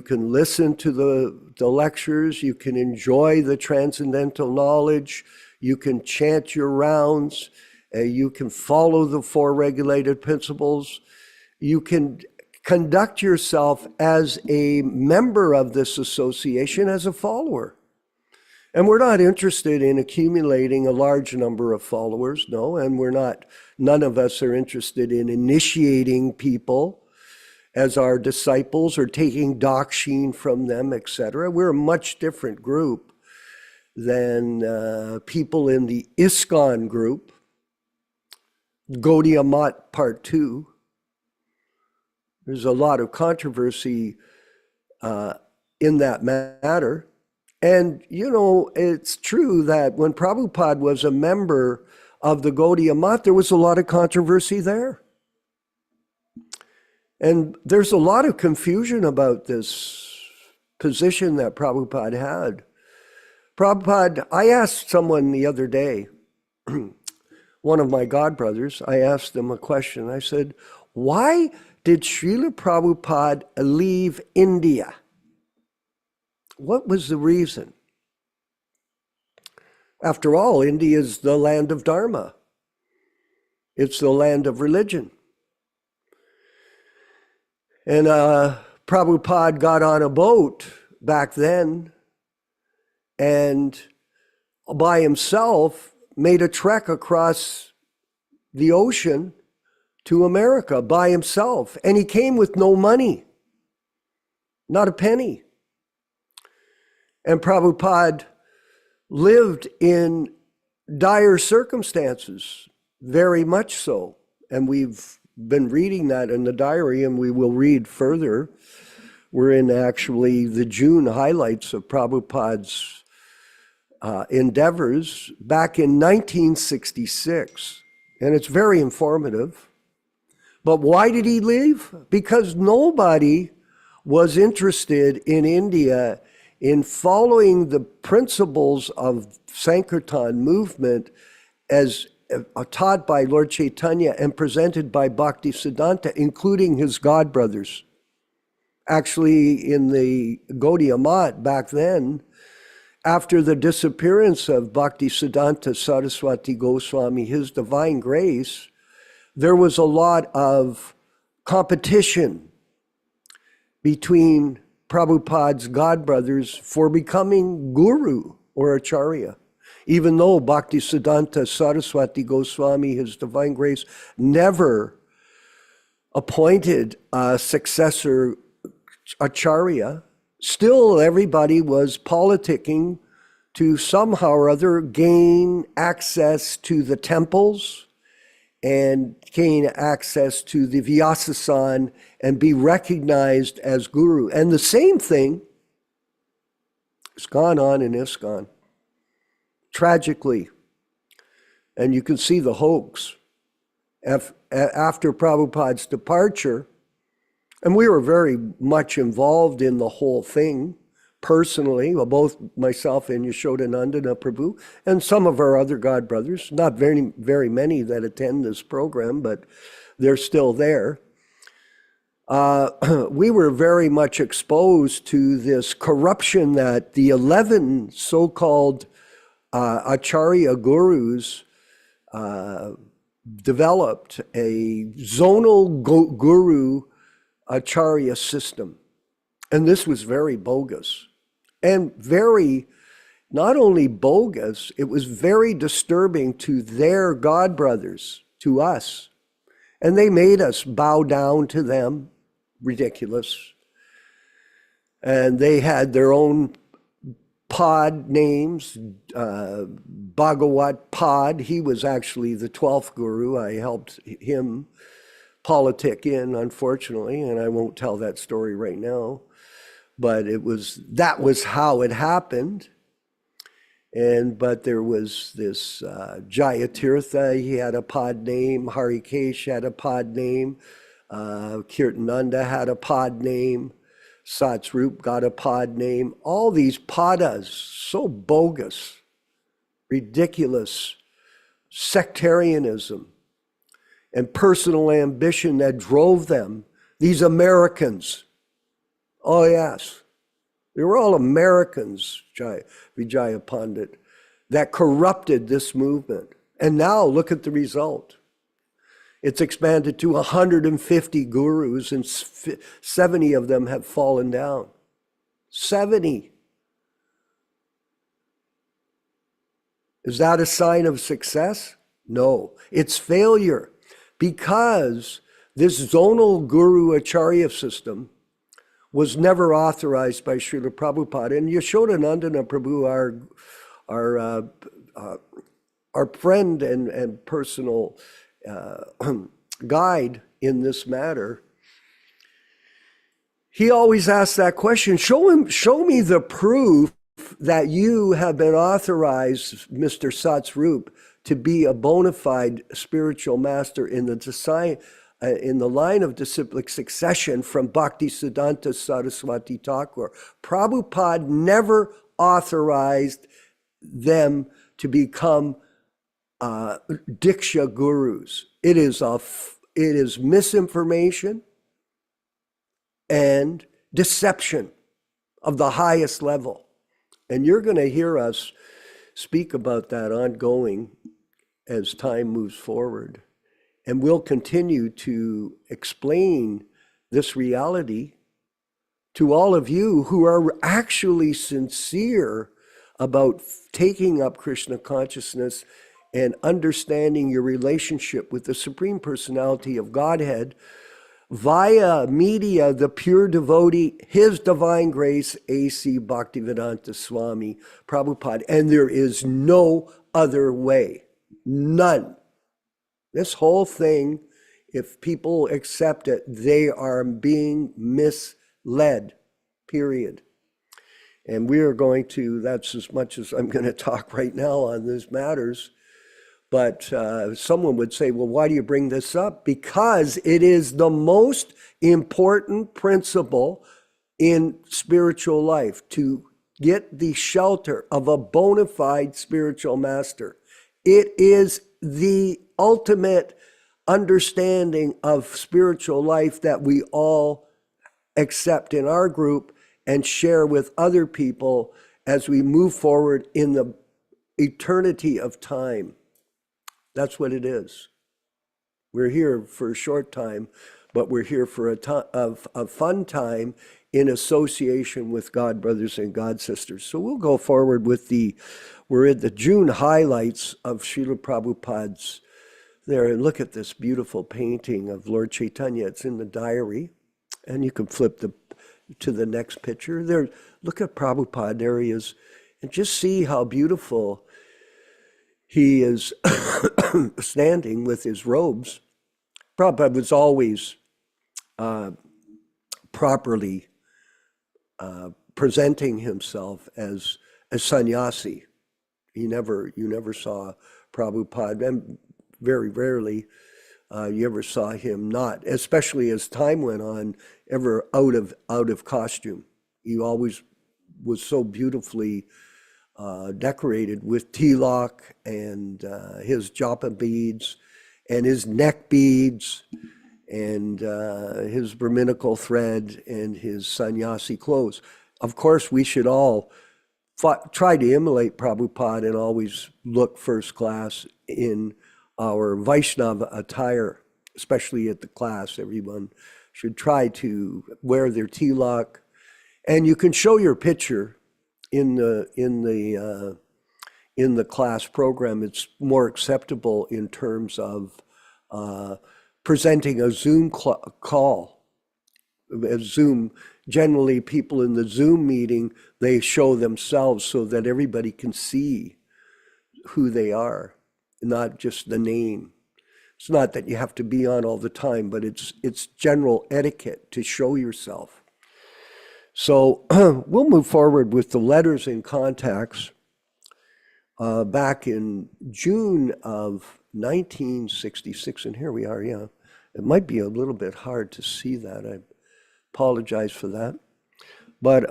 can listen to the lectures, you can enjoy the transcendental knowledge, you can chant your rounds, you can follow the 4 regulated principles, you can conduct yourself as a member of this association, as a follower. And we're not interested in accumulating a large number of followers, no, and none of us are interested in initiating people as our disciples or taking dokshine from them, etc. We're a much different group than people in the ISKCON group, Gaudiya Math Part 2. There's a lot of controversy in that matter. And, you know, it's true that when Prabhupada was a member of the Gaudiya Math, there was a lot of controversy there. And there's a lot of confusion about this position that Prabhupada had. Prabhupada, I asked someone the other day, one of my godbrothers, I asked him a question. I said, why did Srila Prabhupada leave India? What was the reason? After all, India is the land of Dharma. It's the land of religion. And Prabhupada got on a boat back then and by himself made a trek across the ocean to America by himself. And he came with no money, not a penny. And Prabhupada lived in dire circumstances, very much so. And we've been reading that in the diary, and we will read further. We're in actually the June highlights of Prabhupada's endeavors back in 1966. And it's very informative. But why did he leave? Because nobody was interested in India in following the principles of Sankirtan movement as taught by Lord Chaitanya and presented by Bhaktisiddhanta, including his godbrothers. Actually, in the Gaudiya Math back then, after the disappearance of Bhaktisiddhanta Saraswati Goswami, His Divine Grace, there was a lot of competition between Prabhupada's godbrothers for becoming guru or acharya. Even though Bhaktisiddhanta Saraswati Goswami, His Divine Grace, never appointed a successor acharya, still everybody was politicking to somehow or other gain access to the temples and gain access to the Vyāsa and be recognized as guru. And the same thing has gone on in ISKCON. Tragically, and you can see the hoax after Prabhupada's departure, and we were very much involved in the whole thing personally, well, both myself and Yashodanandana Prabhu, and some of our other godbrothers, not very many that attend this program, but they're still there. We were very much exposed to this corruption that the 11 so-called Acharya gurus developed a zonal guru Acharya system. And this was very bogus. And very, not only bogus, it was very disturbing to their godbrothers, to us. And they made us bow down to them. Ridiculous. And they had their own pod names, Bhagavat Pod. He was actually the 12th guru. I helped him politic in, unfortunately, and I won't tell that story right now. But that was how it happened. But there was this Jayatirtha, he had a pod name, Harikesh had a pod name, Kirtananda had a pod name, Satsrup got a pod name. All these padas, so bogus, ridiculous, sectarianism, and personal ambition that drove them, these Americans, Oh, yes. They were all Americans, Vijaya Pandit, that corrupted this movement. And now look at the result. It's expanded to 150 gurus, and 70 of them have fallen down. 70. Is that a sign of success? No, it's failure, because this zonal guru acharya system was never authorized by Srila Prabhupada. And Yashodanandana Prabhu, our friend and personal guide in this matter, he always asks that question, show me the proof that you have been authorized, Mr. Satsrup, to be a bona fide spiritual master in the line of disciplic succession from Bhaktisiddhanta Saraswati Thakur. Prabhupada never authorized them to become Diksha gurus. It is misinformation and deception of the highest level. And you're going to hear us speak about that ongoing as time moves forward. And we'll continue to explain this reality to all of you who are actually sincere about taking up Krishna consciousness and understanding your relationship with the Supreme Personality of Godhead via media, the pure devotee, His Divine Grace, A.C. Bhaktivedanta Swami Prabhupada. And there is no other way. None. This whole thing, if people accept it, they are being misled, period. And we are going to, that's as much as I'm going to talk right now on these matters. But someone would say, well, why do you bring this up? Because it is the most important principle in spiritual life, to get the shelter of a bona fide spiritual master. It is the ultimate understanding of spiritual life that we all accept in our group and share with other people as we move forward in the eternity of time. That's what it is. We're here for a short time, but we're here for a fun time in association with God brothers and God sisters. So we'll go forward with we're in the June highlights of Srila Prabhupada's there. And look at this beautiful painting of Lord Chaitanya. It's in the diary. And you can flip to the next picture. There, look at Prabhupada. There he is. And just see how beautiful he is standing with his robes. Prabhupada was always properly presenting himself as a sannyasi. You never saw Prabhupada, and very rarely you ever saw him not, especially as time went on, ever out of costume. He always was so beautifully decorated with tilak and his japa beads and his neck beads and his brahminical thread and his sannyasi clothes. Of course, we should all try to emulate Prabhupada and always look first class in our Vaishnava attire, especially at the class. Everyone should try to wear their tilak. And you can show your picture in the class program. It's more acceptable in terms of presenting a Zoom call. A Zoom, generally people in the Zoom meeting, they show themselves so that everybody can see who they are, not just the name. It's not that you have to be on all the time, but it's general etiquette to show yourself. So we'll move forward with the letters and contacts. Back in June of 1966, and here we are, yeah. It might be a little bit hard to see that. I apologize for that. But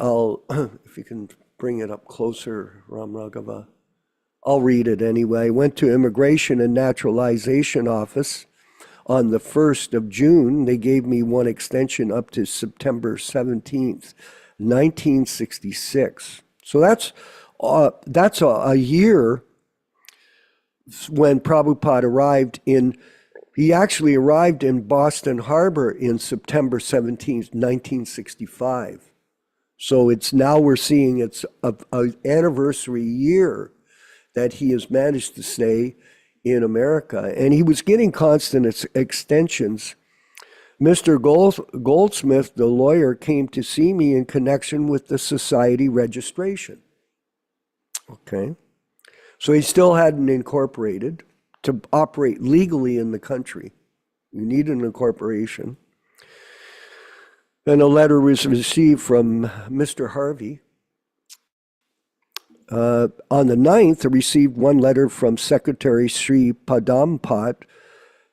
if you can bring it up closer, Ram Raghava. I'll read it anyway. Went to Immigration and Naturalization Office on the 1st of June. They gave me one extension up to September 17th, 1966. So that's a year when Prabhupada arrived in. He actually arrived in Boston Harbor in September 17th, 1965. So we're seeing it's an anniversary year that he has managed to stay in America. And he was getting constant extensions. Mr. Goldsmith, the lawyer, came to see me in connection with the society registration. Okay. So he still hadn't incorporated to operate legally in the country. You need an incorporation. And a letter was received from Mr. Harvey. On the 9th, I received one letter from Secretary Sri Padampat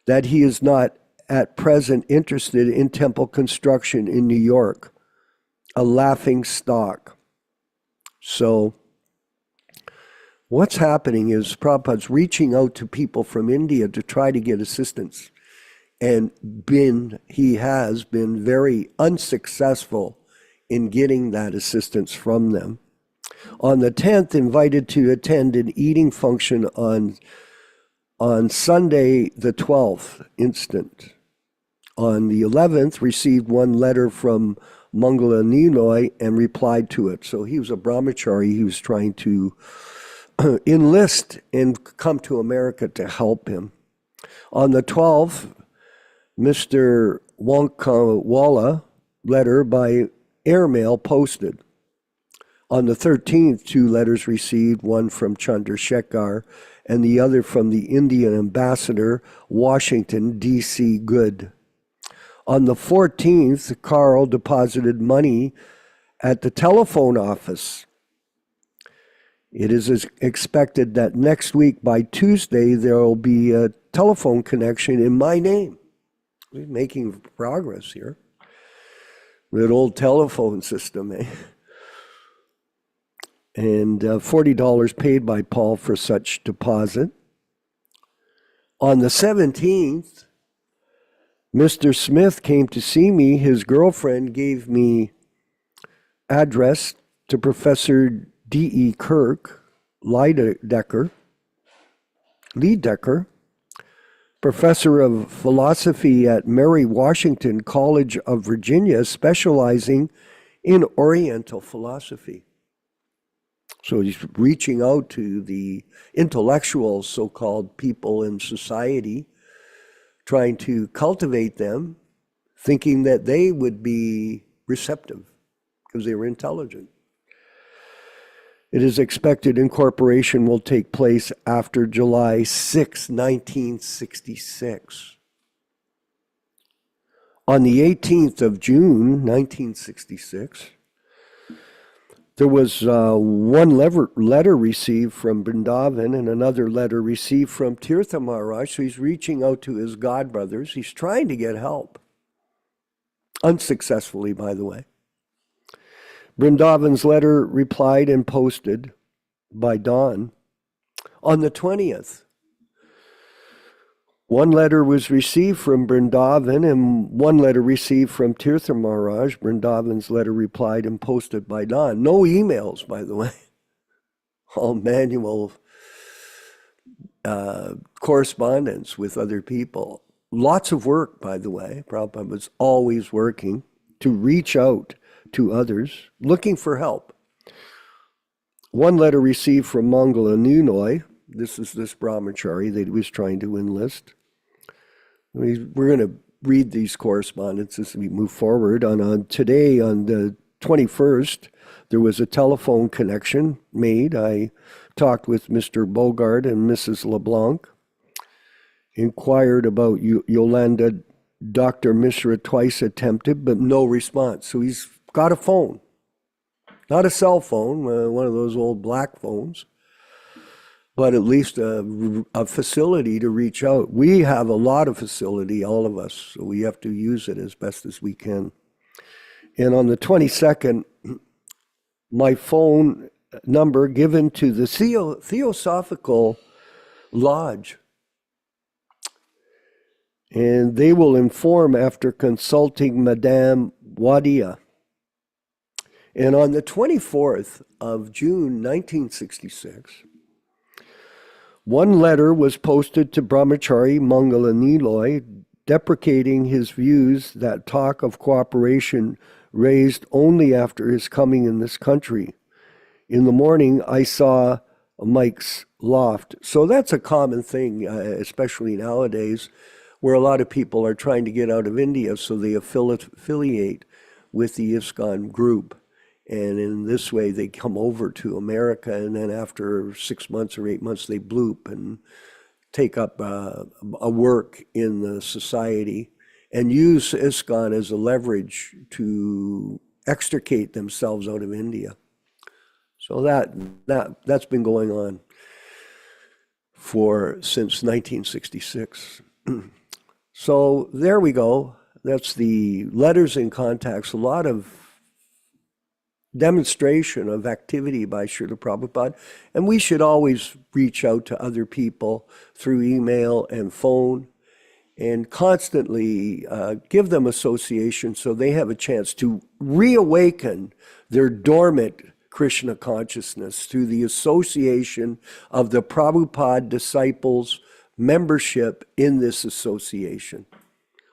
that he is not at present interested in temple construction in New York, a laughing stock. So what's happening is Prabhupada's reaching out to people from India to try to get assistance. And he has been very unsuccessful in getting that assistance from them. On the 10th, invited to attend an eating function on Sunday the 12th instant. On the 11th, received one letter from Mangala Ninoy and replied to it. So he was a brahmachari. He was trying to enlist and come to America to help him. On the 12th, Mr. Wonkawala letter by airmail posted. On the 13th, two letters received, one from Chandrasekhar and the other from the Indian ambassador, Washington, D.C. Good. On the 14th, Carl deposited money at the telephone office. It is expected that next week, by Tuesday, there will be a telephone connection in my name. We're making progress here. That old telephone system, eh? And $40 paid by Paul for such deposit. On the 17th, Mr. Smith came to see me. His girlfriend gave me address to Professor D.E. Kirk, Leadecker, professor of philosophy at Mary Washington College of Virginia, specializing in Oriental philosophy. So he's reaching out to the intellectual so-called people in society, trying to cultivate them, thinking that they would be receptive because they were intelligent. It is expected incorporation will take place after July 6, 1966. On the 18th of June, 1966, there was one letter received from Vrindavan and another letter received from Tirtha Maharaj. So he's reaching out to his godbrothers. He's trying to get help. Unsuccessfully, by the way. Vrindavan's letter replied and posted by dawn. On the 20th, one letter was received from Vrindavan and one letter received from Tirtha Maharaj. Vrindavan's letter replied and posted by dawn. No emails, by the way. All manual correspondence with other people. Lots of work, by the way. Prabhupada was always working to reach out to others, looking for help. One letter received from Mangala Ninoy. This is this brahmachari that he was trying to enlist. We're going to read these correspondences as we move forward. Today, on the 21st, there was a telephone connection made. I talked with Mr. Bogart and Mrs. LeBlanc, inquired about Yolanda. Dr. Mishra twice attempted, but no response. So he's got a phone, not a cell phone, one of those old black phones, but at least a facility to reach out. We have a lot of facility, all of us, so we have to use it as best as we can. And on the 22nd, my phone number given to the Theosophical Lodge and they will inform after consulting Madame Wadia. And on the 24th of June 1966, one letter was posted to Brahmachari Mangala Niloy deprecating his views that talk of cooperation raised only after his coming in this country. In the morning, I saw Mike's loft. So that's a common thing, especially nowadays, where a lot of people are trying to get out of India, so they affiliate with the ISKCON group. And in this way, they come over to America, and then after 6 months or 8 months, they bloop and take up a work in the society and use ISKCON as a leverage to extricate themselves out of India. So that's been going on since 1966. So there we go. That's the letters and contacts. A lot of demonstration of activity by Srila Prabhupada. And we should always reach out to other people through email and phone and constantly give them association so they have a chance to reawaken their dormant Krishna consciousness through the association of the Prabhupada disciples' membership in this association.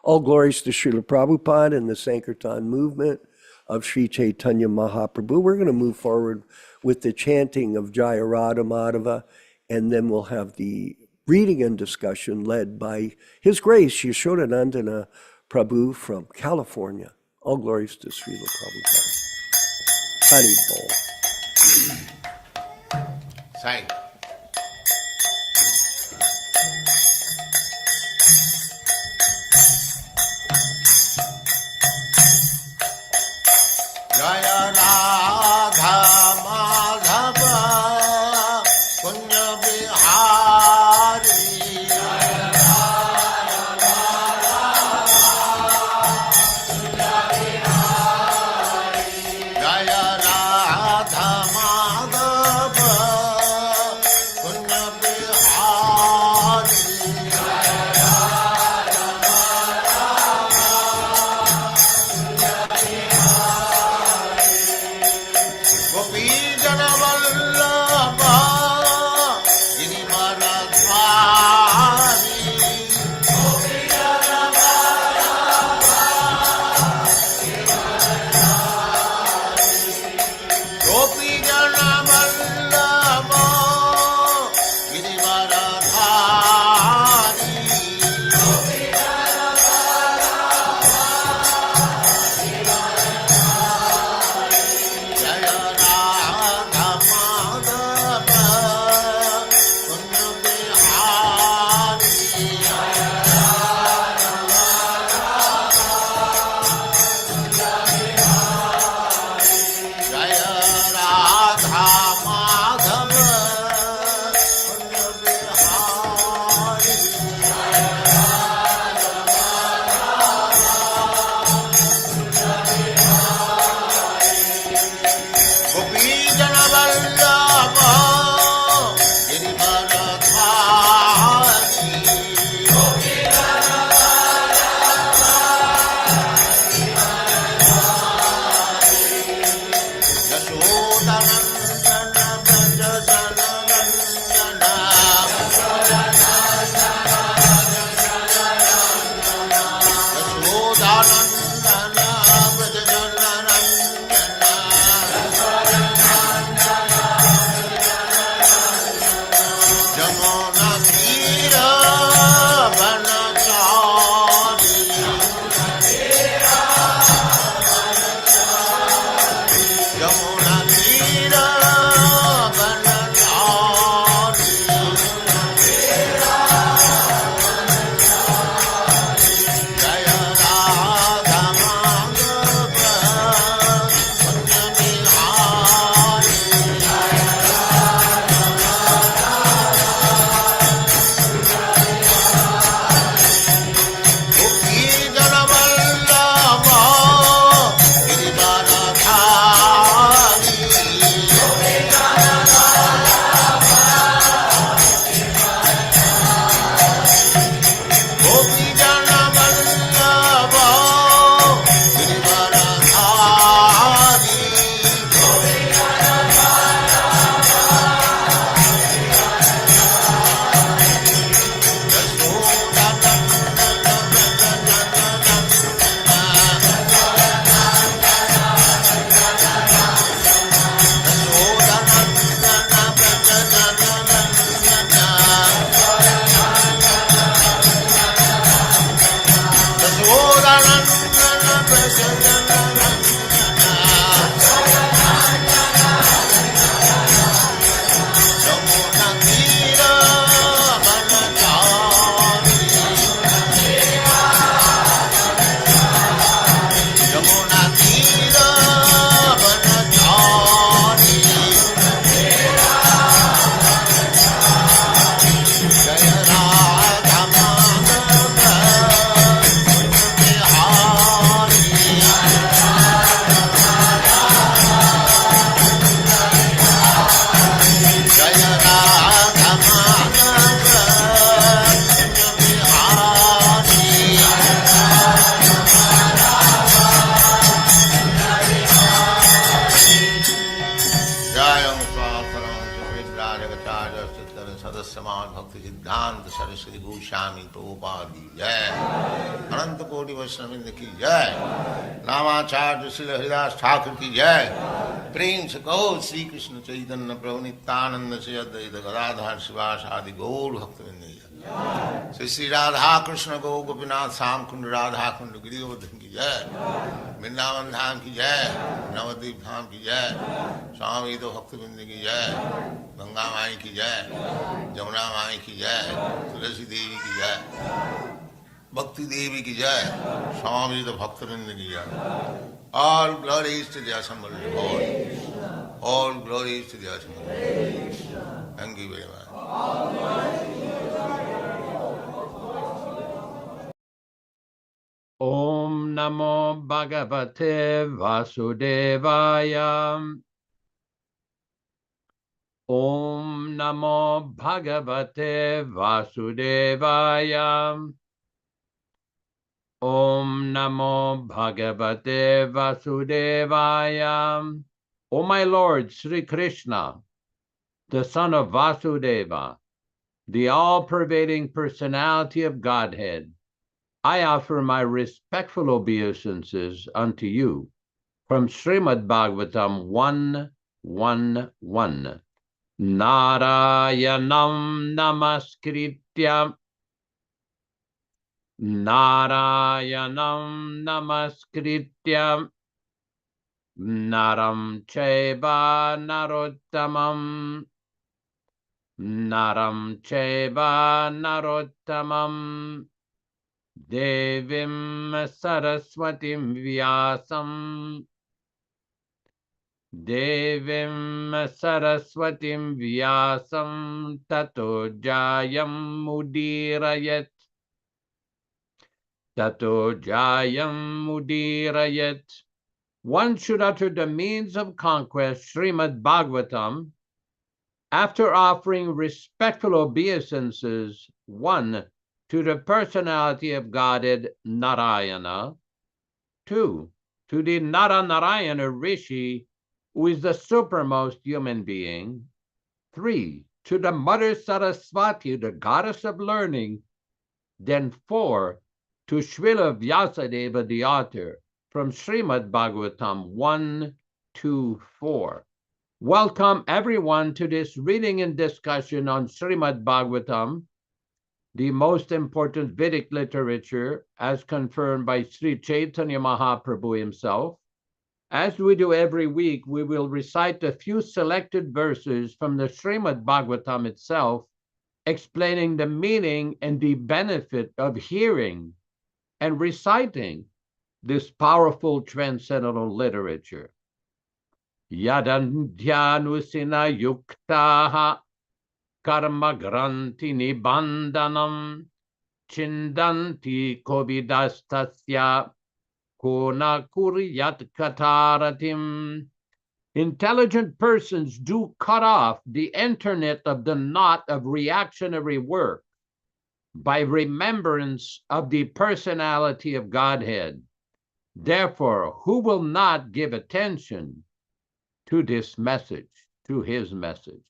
All glories to Srila Prabhupada and the Sankirtan movement of Sri Chaitanya Mahaprabhu. We're going to move forward with the chanting of Jaya Radha Madhava, and then we'll have the reading and discussion led by His Grace Yashodanandana Prabhu from California. All glories to Srila Prabhupada. Hari Bol. Sai. Jaya Radha Madhava Punya Bihari. Jaya Radha Madhava Punya Bihari. Jaya Radha Madhava Punya Bihari. Jaya Radha Gopi Jana Vallabha Girivaradhari. Gopi Jana Vallabha Girivaradhari. Gopi Jana Vallabha Girivaradhari. Gopi Jana Jaya Radha Madhava Punya Bihari. Jaya Radha Madhava Jaya Radha Madhava Punya Bihari. Jaya Gopi Jana Vallabha Girivaradhari. Gopi Jana Yashodanandana Braja Jana Nandana. Yashodanandana Braja Jana Nandana. Jamuna Tira Vanachari. Jamuna Tira Vanachari. Jaya Radha Madhava Punya Bihari. Gopi Jana Vallabha Girivaradhari. Samad Bhakti Siddhanta Saraswati Goswami Prabhupada ki jai. Ananta Koti Vaishnavindra ki jai. Namacharya Srila Haridas Thakur ki jai. Prem se kaho Sri Krishna Chaitanya Prabhu Nityananda Se Advaita Gadadhar Sivas Adi Gaur Bhaktivinoda ki jai. Sri Radha Krishna Go Gopinath Sam Kund Radha Kund Girivardhan ki jai. Vrindavan Dham ki jai. Navadvip Dham ki jai. Swami Ito Bhaktivinoda ki jai. Ganga Mai ki jai. Jamuna Mai ki jai. Tulasi Devi ki jai. Bhakti Devi ki jai. Swami Ito Bhaktivinoda ki jai. All glories to the assembled Lord. All glories to the assembled Lord. Thank you very much. Om Namo Bhagavate Vasudevaya. Om Namo Bhagavate Vasudevaya. Om Namo Bhagavate Vasudevaya. O my Lord Sri Krishna, the son of Vasudeva, the all-pervading personality of Godhead, I offer my respectful obeisances unto you from Srimad Bhagavatam 1:1:1. Narayanam namaskritya. Narayanam namaskritya. Naram chaiva narottamam. Naram chaiva narottamam. Devim Saraswatim Vyāsam. Devim Saraswatim Vyāsam Tato Jayam Mudirayat. Tato Jayam Mudirayat. One should utter the means of conquest, Srimad Bhagavatam, after offering respectful obeisances, 1. To the personality of Godhead Narayana, 2. To the Narayana Rishi, who is the supermost human being, 3. To the Mother Saraswati, the goddess of learning, then 4. To Srila Vyasadeva, the author, from Srimad Bhagavatam 1:2-4. Welcome everyone to this reading and discussion on Srimad Bhagavatam, the most important Vedic literature as confirmed by Sri Chaitanya Mahaprabhu himself. As we do every week, we will recite a few selected verses from the Srimad Bhagavatam itself, explaining the meaning and the benefit of hearing and reciting this powerful transcendental literature. Yadandhyanusina yuktaha karma granti nibandanam chindanti kovidastasya kona kuryat kataratim. Intelligent persons do cut off the internet of the knot of reactionary work by remembrance of the personality of Godhead. Therefore, who will not give attention to this message, to his message?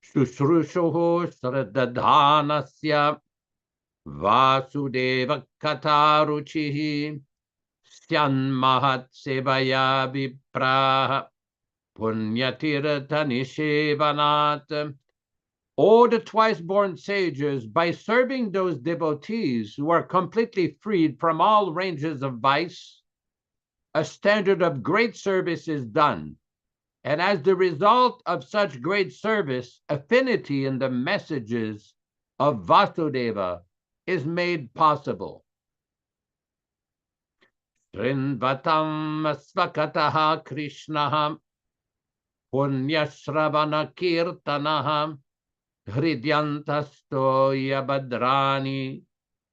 Shushrushoho sradadhanasya Vasudeva kataruchihi syanmahat sevaya vipraha punyatirtha nishevanat. O the twice-born sages, by serving those devotees who are completely freed from all ranges of vice, a standard of great service is done. And as the result of such great service, affinity in the messages of Vasudeva is made possible. Srinvatam svakataha Krishnaham punyasravana kirtanaham hridyantastoya badrani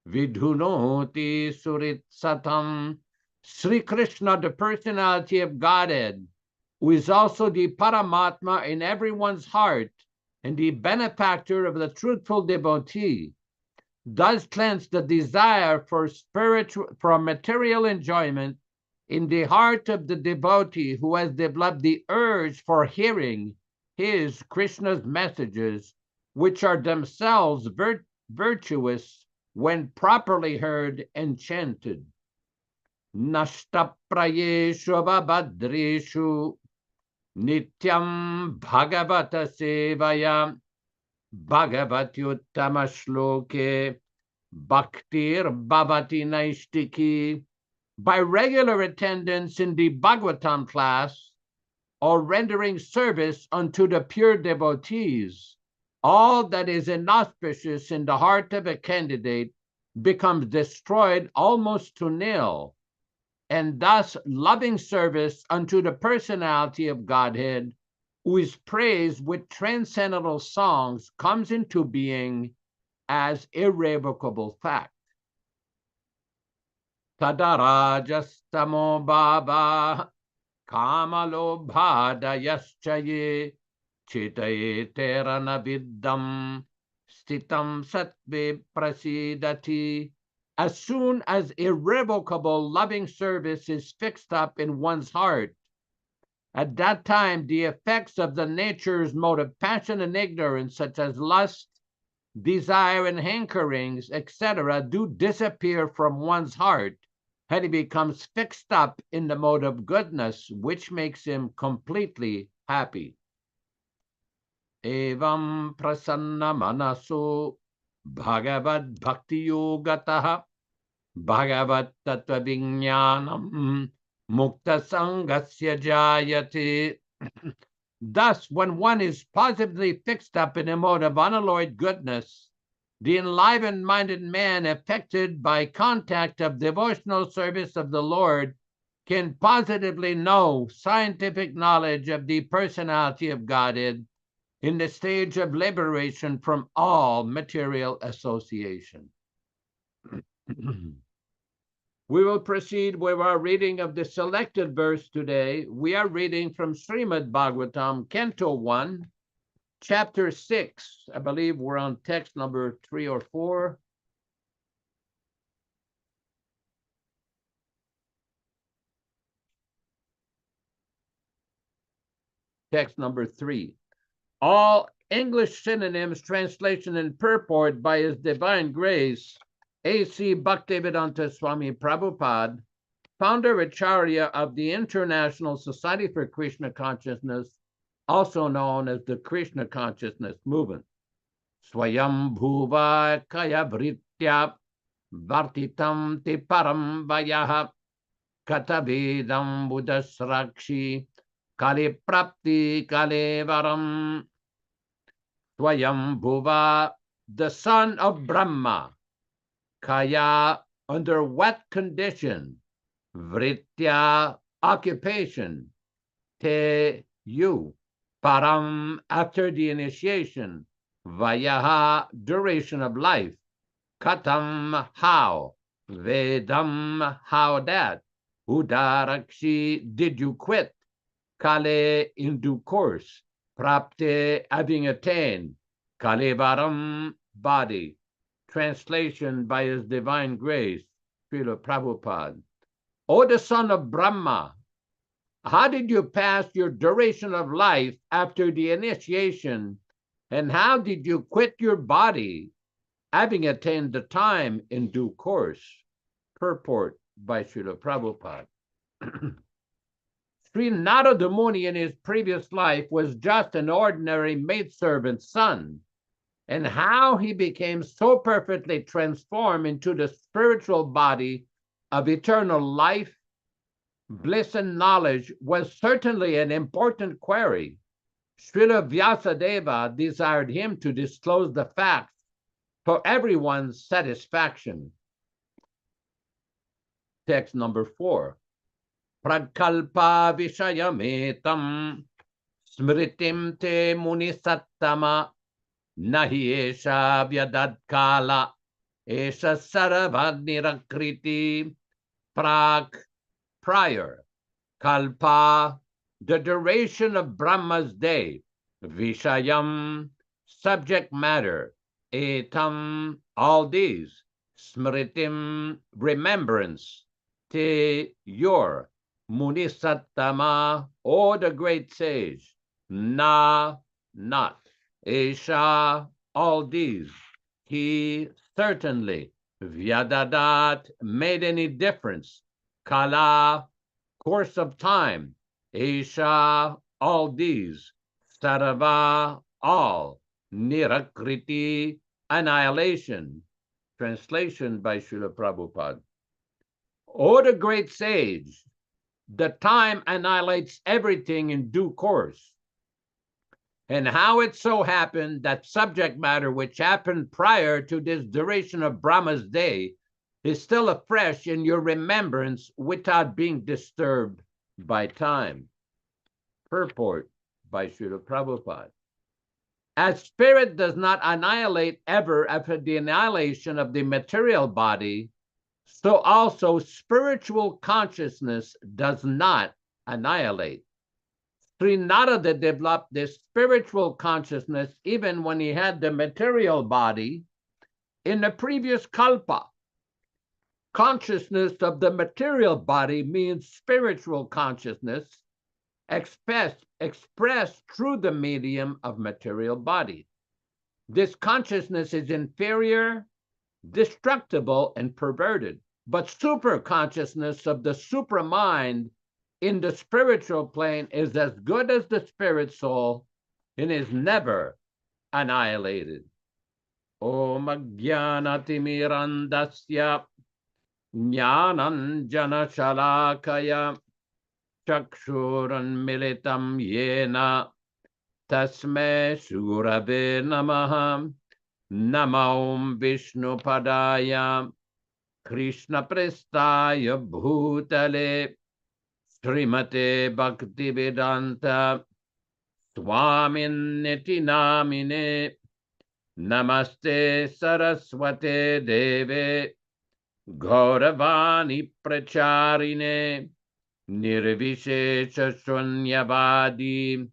vidhunoti suritsatam. Sri Krishna, the personality of Godhead, who is also the Paramatma in everyone's heart and the benefactor of the truthful devotee, does cleanse the desire for material enjoyment in the heart of the devotee who has developed the urge for hearing his, Krishna's messages, which are themselves virtuous when properly heard and chanted. Nashtaprayeshu babhadreshu nityam bhagavata sevaya bhagavatyuttama shloke bhaktir bhavati naishtiki. By regular attendance in the Bhagavatam class or rendering service unto the pure devotees, all that is inauspicious in the heart of a candidate becomes destroyed almost to nil, and thus loving service unto the personality of Godhead, who is praised with transcendental songs, comes into being as irrevocable fact. Tadarajastamo bhava kamalobhadayaschaye chitaye terana viddam stitam sattve prasidati. As soon as irrevocable loving service is fixed up in one's heart, at that time the effects of the nature's mode of passion and ignorance, such as lust, desire, and hankerings, etc., do disappear from one's heart, and he becomes fixed up in the mode of goodness, which makes him completely happy. Evam prasanna manaso bhagavad bhakti yogataha bhagavad tattva vijnanam mukta sangasya jayate. Thus, when one is positively fixed up in a mode of unalloyed goodness, the enlivened-minded man affected by contact of devotional service of the Lord can positively know scientific knowledge of the personality of Godhead in the stage of liberation from all material association. We will proceed with our reading of the selected verse today. We are reading from Srimad Bhagavatam, Canto 1, Chapter 6. I believe we're on text number 3 or 4. Text number 3. All English synonyms, translation, and purport by His Divine Grace, A.C. Bhaktivedanta Swami Prabhupada, founder Acharya of the International Society for Krishna Consciousness, also known as the Krishna Consciousness Movement. Swayam bhuva kaya vritya vartitam te param vayaha katavedam buddhasrakshi kale prapti kale varam. Swayam bhuva, the son of Brahma. Kaya, under what condition? Vritya, occupation. Te, you. Param, after the initiation. Vayaha, duration of life. Katam, how. Vedam, how that. Udarakshi, did you quit? Kale, in due course. Prapte, having attained. Kalevaram, body. Translation by His Divine Grace, Srila Prabhupada. O the son of Brahma, how did you pass your duration of life after the initiation, and how did you quit your body, having attained the time in due course? Purport by Srila Prabhupada. Sri Nārada Muni in his previous life was just an ordinary maidservant's son, and how he became so perfectly transformed into the spiritual body of eternal life, bliss, and knowledge was certainly an important query. Srila Vyāsa Deva desired him to disclose the facts for everyone's satisfaction. Text number 4. Prakalpa vishayametam smritim te munisattama nahi esha vyadadkala esha saravadnirakriti. Prak, prior. Kalpa, the duration of Brahma's day. Vishayam, subject matter. Etam, all these. Smritim, remembrance. Te, your. Munisattama, or the great sage. Na, not. Esha, all these. He, certainly. Vyadadat, made any difference. Kala, course of time. Esha, all these. Sarva, all. Nirakriti, annihilation. Translation by Srila Prabhupada. O the great sage, the time annihilates everything in due course. And how it so happened that subject matter which happened prior to this duration of Brahma's day is still afresh in your remembrance without being disturbed by time. Purport by Srila Prabhupada. As spirit does not annihilate ever after the annihilation of the material body, so also spiritual consciousness does not annihilate. Sri Nārada developed this spiritual consciousness even when he had the material body in the previous kalpa. Consciousness of the material body means spiritual consciousness expressed through the medium of material body. This consciousness is inferior, destructible, and perverted, but super consciousness of the supramind in the spiritual plane is as good as the spirit soul and is never annihilated. Om Jnanatimirandasya Jnananjana Shalakaya Chakshuranmilitam Yena Tasme Surave Namaha Namo Vishnu Padaya Krishna Prestaya Bhutale Srimate Bhaktivedanta Swaminiti Namine Namaste Saraswate Deve Gauravani Pracharine Nirvishesha Shunyavadi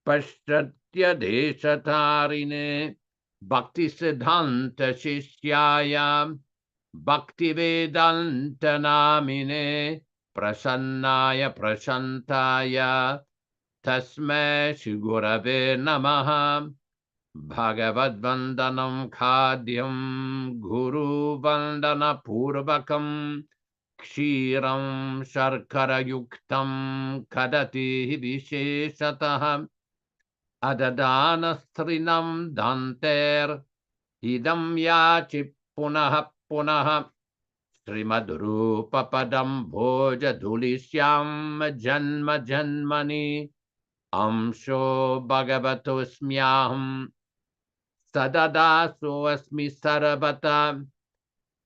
Paschatya Deshatarine Bhakti Siddhanta Shishyaya Bhaktivedanta Namine Prasannaya Prashantaya Tasme Shigurave Namaha Bhagavad Vandanam Khadyam Guru Vandana Purvakam Kshiram Sharkara Yuktam Kadati Visheshatah Adadana Strinam Danter Idam Yachi Punaha Punaha Srimadrupa Padam Bhoja Dhulisyam Janma Janmani Amsho Bhagavatosmyaham Sadadaso Asmi Sarabata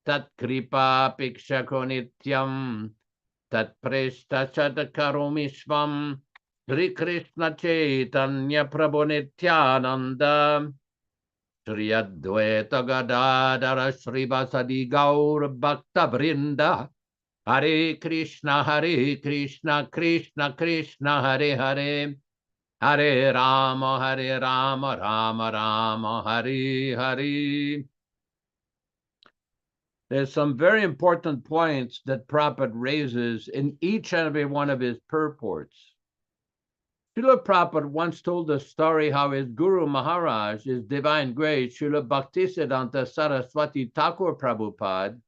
Tat Kripa Pikshako Nityam Tat Preshta Chatakaromishvam Sri Krishna Chaitanya Prabhu Nityananda Sri Advaita Gadadara Sri Vasadi Gaur Bhakta Vrinda Hare Krishna Krishna Krishna Hare Hare Hare Rama Rama Rama Hare Hare. There's some very important points that Prabhupada raises in each and every one of his purports. Srila Prabhupada once told a story how his Guru Maharaj, his divine grace, Srila Bhaktisiddhanta Saraswati Thakur Prabhupada,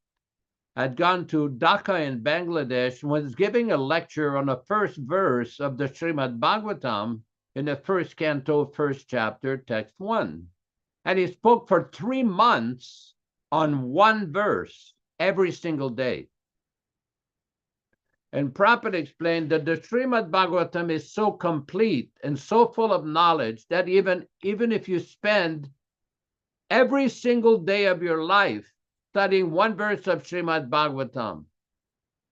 had gone to Dhaka in Bangladesh and was giving a lecture on the first verse of the Srimad Bhagavatam in the first canto, first chapter, text 1. And he spoke for 3 months on one verse every single day. And Prabhupada explained that the Srimad Bhagavatam is so complete and so full of knowledge that even if you spend every single day of your life studying one verse of Srimad Bhagavatam,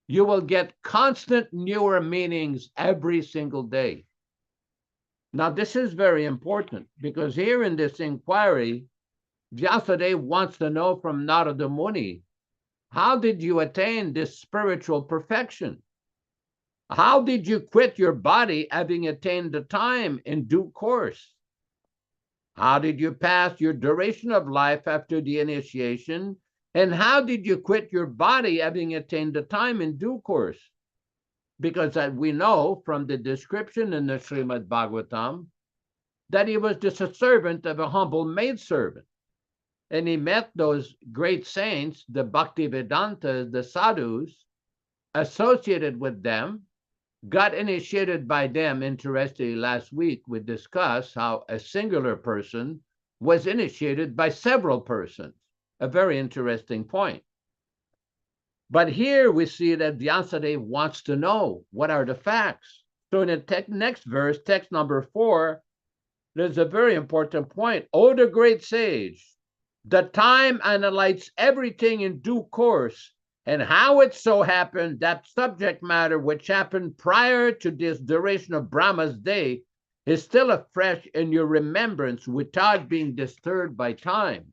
you will get constant newer meanings every single day. Now, this is very important because here in this inquiry, Vyāsa wants to know from Nārada Muni, how did you attain this spiritual perfection? How did you quit your body having attained the time in due course? How did you pass your duration of life after the initiation? And how did you quit your body having attained the time in due course? Because as we know from the description in the Srimad Bhagavatam, that he was just a servant of a humble maidservant. And he met those great saints, the Bhaktivedantas, the sadhus, associated with them, got initiated by them. Interestingly, last week we discussed how a singular person was initiated by several persons. A very interesting point. But here we see that Vyāsadeva wants to know what are the facts. So in the next verse, text number 4, there's a very important point. O the great sage, the time analyzes everything in due course, and how it so happened that subject matter which happened prior to this duration of Brahma's day is still afresh in your remembrance without being disturbed by time.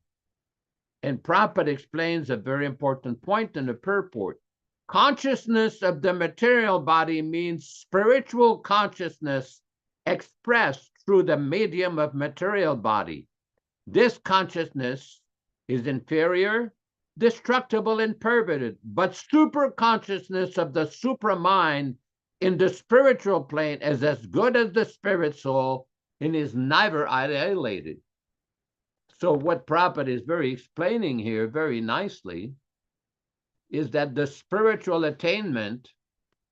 And Prabhupada explains a very important point in the purport. Consciousness of the material body means spiritual consciousness expressed through the medium of material body. This consciousness is inferior, destructible, and perverted, but super consciousness of the supramind in the spiritual plane is as good as the spirit soul and is neither annihilated. So what Prabhupada is very explaining here very nicely is that the spiritual attainment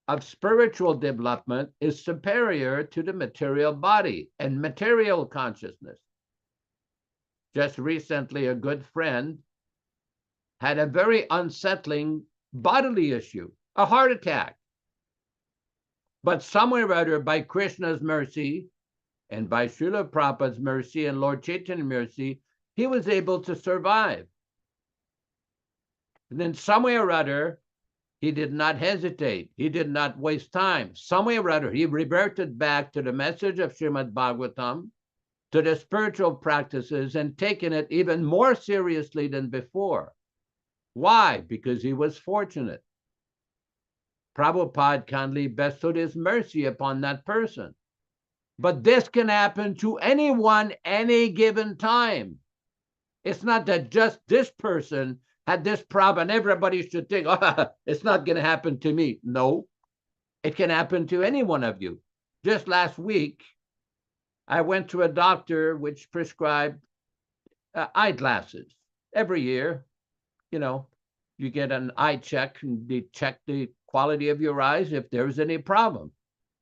of spiritual development is superior to the material body and material consciousness. Just recently, a good friend had a very unsettling bodily issue, a heart attack. But somewhere or other, by Krishna's mercy and by Srila Prabhupada's mercy and Lord Chaitanya's mercy, he was able to survive. And then somewhere or other, he did not hesitate. He did not waste time. Somewhere or other, he reverted back to the message of Srimad Bhagavatam, to the spiritual practices, and taken it even more seriously than before. Why? Because he was fortunate. Prabhupada kindly bestowed his mercy upon that person. But this can happen to anyone, any given time. It's not that just this person had this problem, everybody should think, oh, it's not going to happen to me. No, it can happen to any one of you. Just last week, I went to a doctor which prescribed eyeglasses. Every year, you get an eye check and they check the quality of your eyes if there's any problem.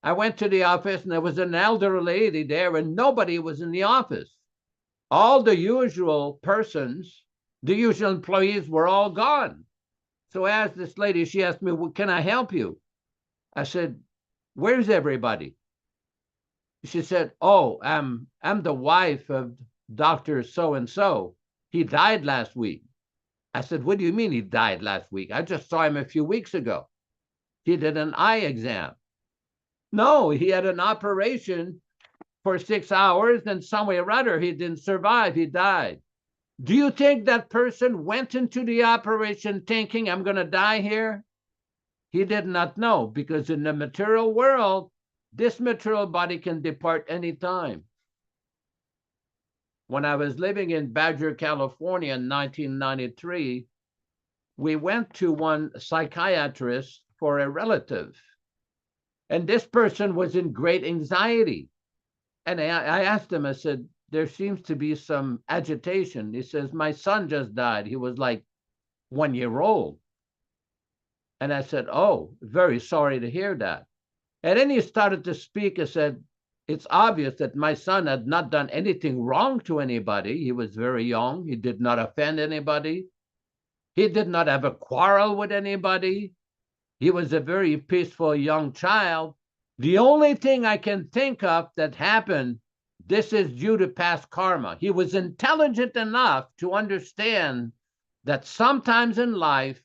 I went to the office and there was an elderly lady there and nobody was in the office. All the usual persons, the usual employees were all gone. So I asked this lady, she asked me, well, can I help you? I said, where's everybody? She said, oh, I'm the wife of Dr. So-and-so. He died last week. I said, what do you mean he died last week? I just saw him a few weeks ago. He did an eye exam. No, he had an operation for 6 hours, and somewhere or other he didn't survive, he died. Do you think that person went into the operation thinking, I'm going to die here? He did not know, because in the material world, this material body can depart anytime. When I was living in Badger, California in 1993, we went to one psychiatrist for a relative. And this person was in great anxiety. And I asked him, I said, there seems to be some agitation. He says, my son just died. He was like 1 year old. And I said, oh, very sorry to hear that. And then he started to speak and said, it's obvious that my son had not done anything wrong to anybody. He was very young. He did not offend anybody. He did not have a quarrel with anybody. He was a very peaceful young child. The only thing I can think of that happened, this is due to past karma. He was intelligent enough to understand that sometimes in life,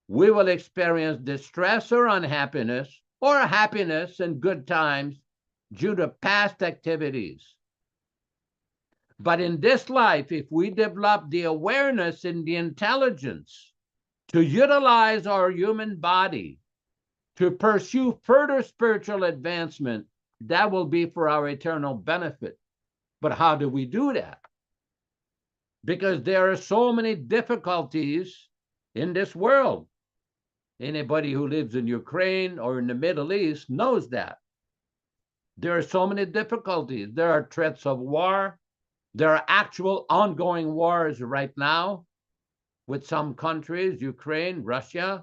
we will experience distress or unhappiness, or happiness and good times due to past activities. But in this life, if we develop the awareness and the intelligence to utilize our human body to pursue further spiritual advancement, that will be for our eternal benefit. But how do we do that? Because there are so many difficulties in this world. Anybody who lives in Ukraine or in the Middle East knows that. There are so many difficulties. There are threats of war. There are actual ongoing wars right now with some countries, Ukraine, Russia,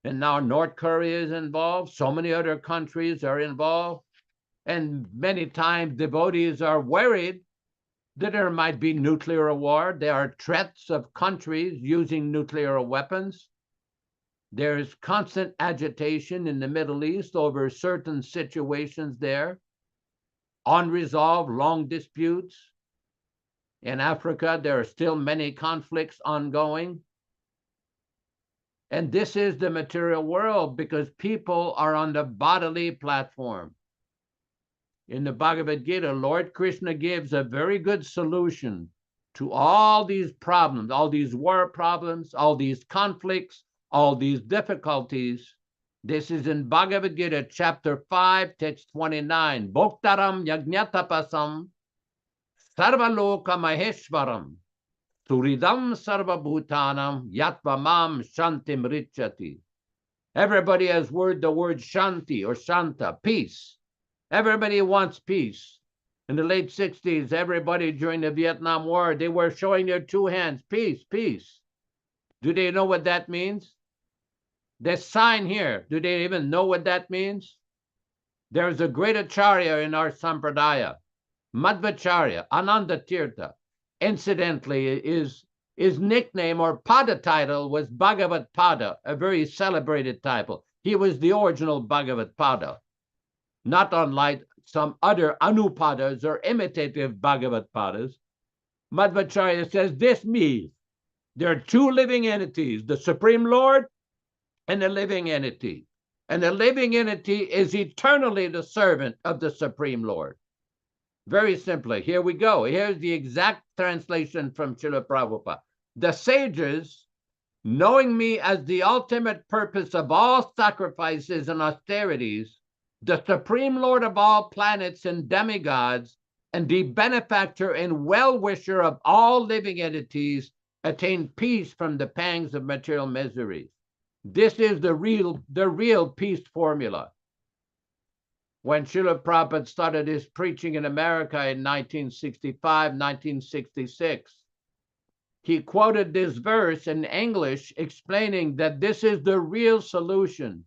and now North Korea is involved. So many other countries are involved. And many times devotees are worried that there might be nuclear war. There are threats of countries using nuclear weapons. There is constant agitation in the Middle East over certain situations there, unresolved long disputes. In Africa, there are still many conflicts ongoing. And this is the material world because people are on the bodily platform. In the Bhagavad Gita, Lord Krishna gives a very good solution to all these problems, all these war problems, all these conflicts, all these difficulties. This is in Bhagavad Gita, chapter 5, text 29. Bhoktaram yajñatapasam sarvaloka maheshwaram suridam sarvabhutanam yatvamam shantim richati. Everybody has word the word shanti or shanta, peace. Everybody wants peace. In the late 60s, everybody during the Vietnam War, they were showing their two hands, peace, peace. Do they know what that means? This sign here, do they even know what that means? There's a great acharya in our sampradaya, Madhvacharya, Ananda Tirtha. Incidentally, his nickname or pada title was Bhagavat Pada, a very celebrated title. He was the original Bhagavat Pada, not unlike some other anupadas or imitative Bhagavat Padas. Madhvacharya says this means there are two living entities, the Supreme Lord and the living entity. And the living entity is eternally the servant of the Supreme Lord. Very simply, here we go. Here's the exact translation from Srila Prabhupada. The sages, knowing me as the ultimate purpose of all sacrifices and austerities, the Supreme Lord of all planets and demigods, and the benefactor and well-wisher of all living entities, attain peace from the pangs of material miseries. This is the real peace formula. When Srila Prabhupada started his preaching in America in 1965, 1966, he quoted this verse in English explaining that this is the real solution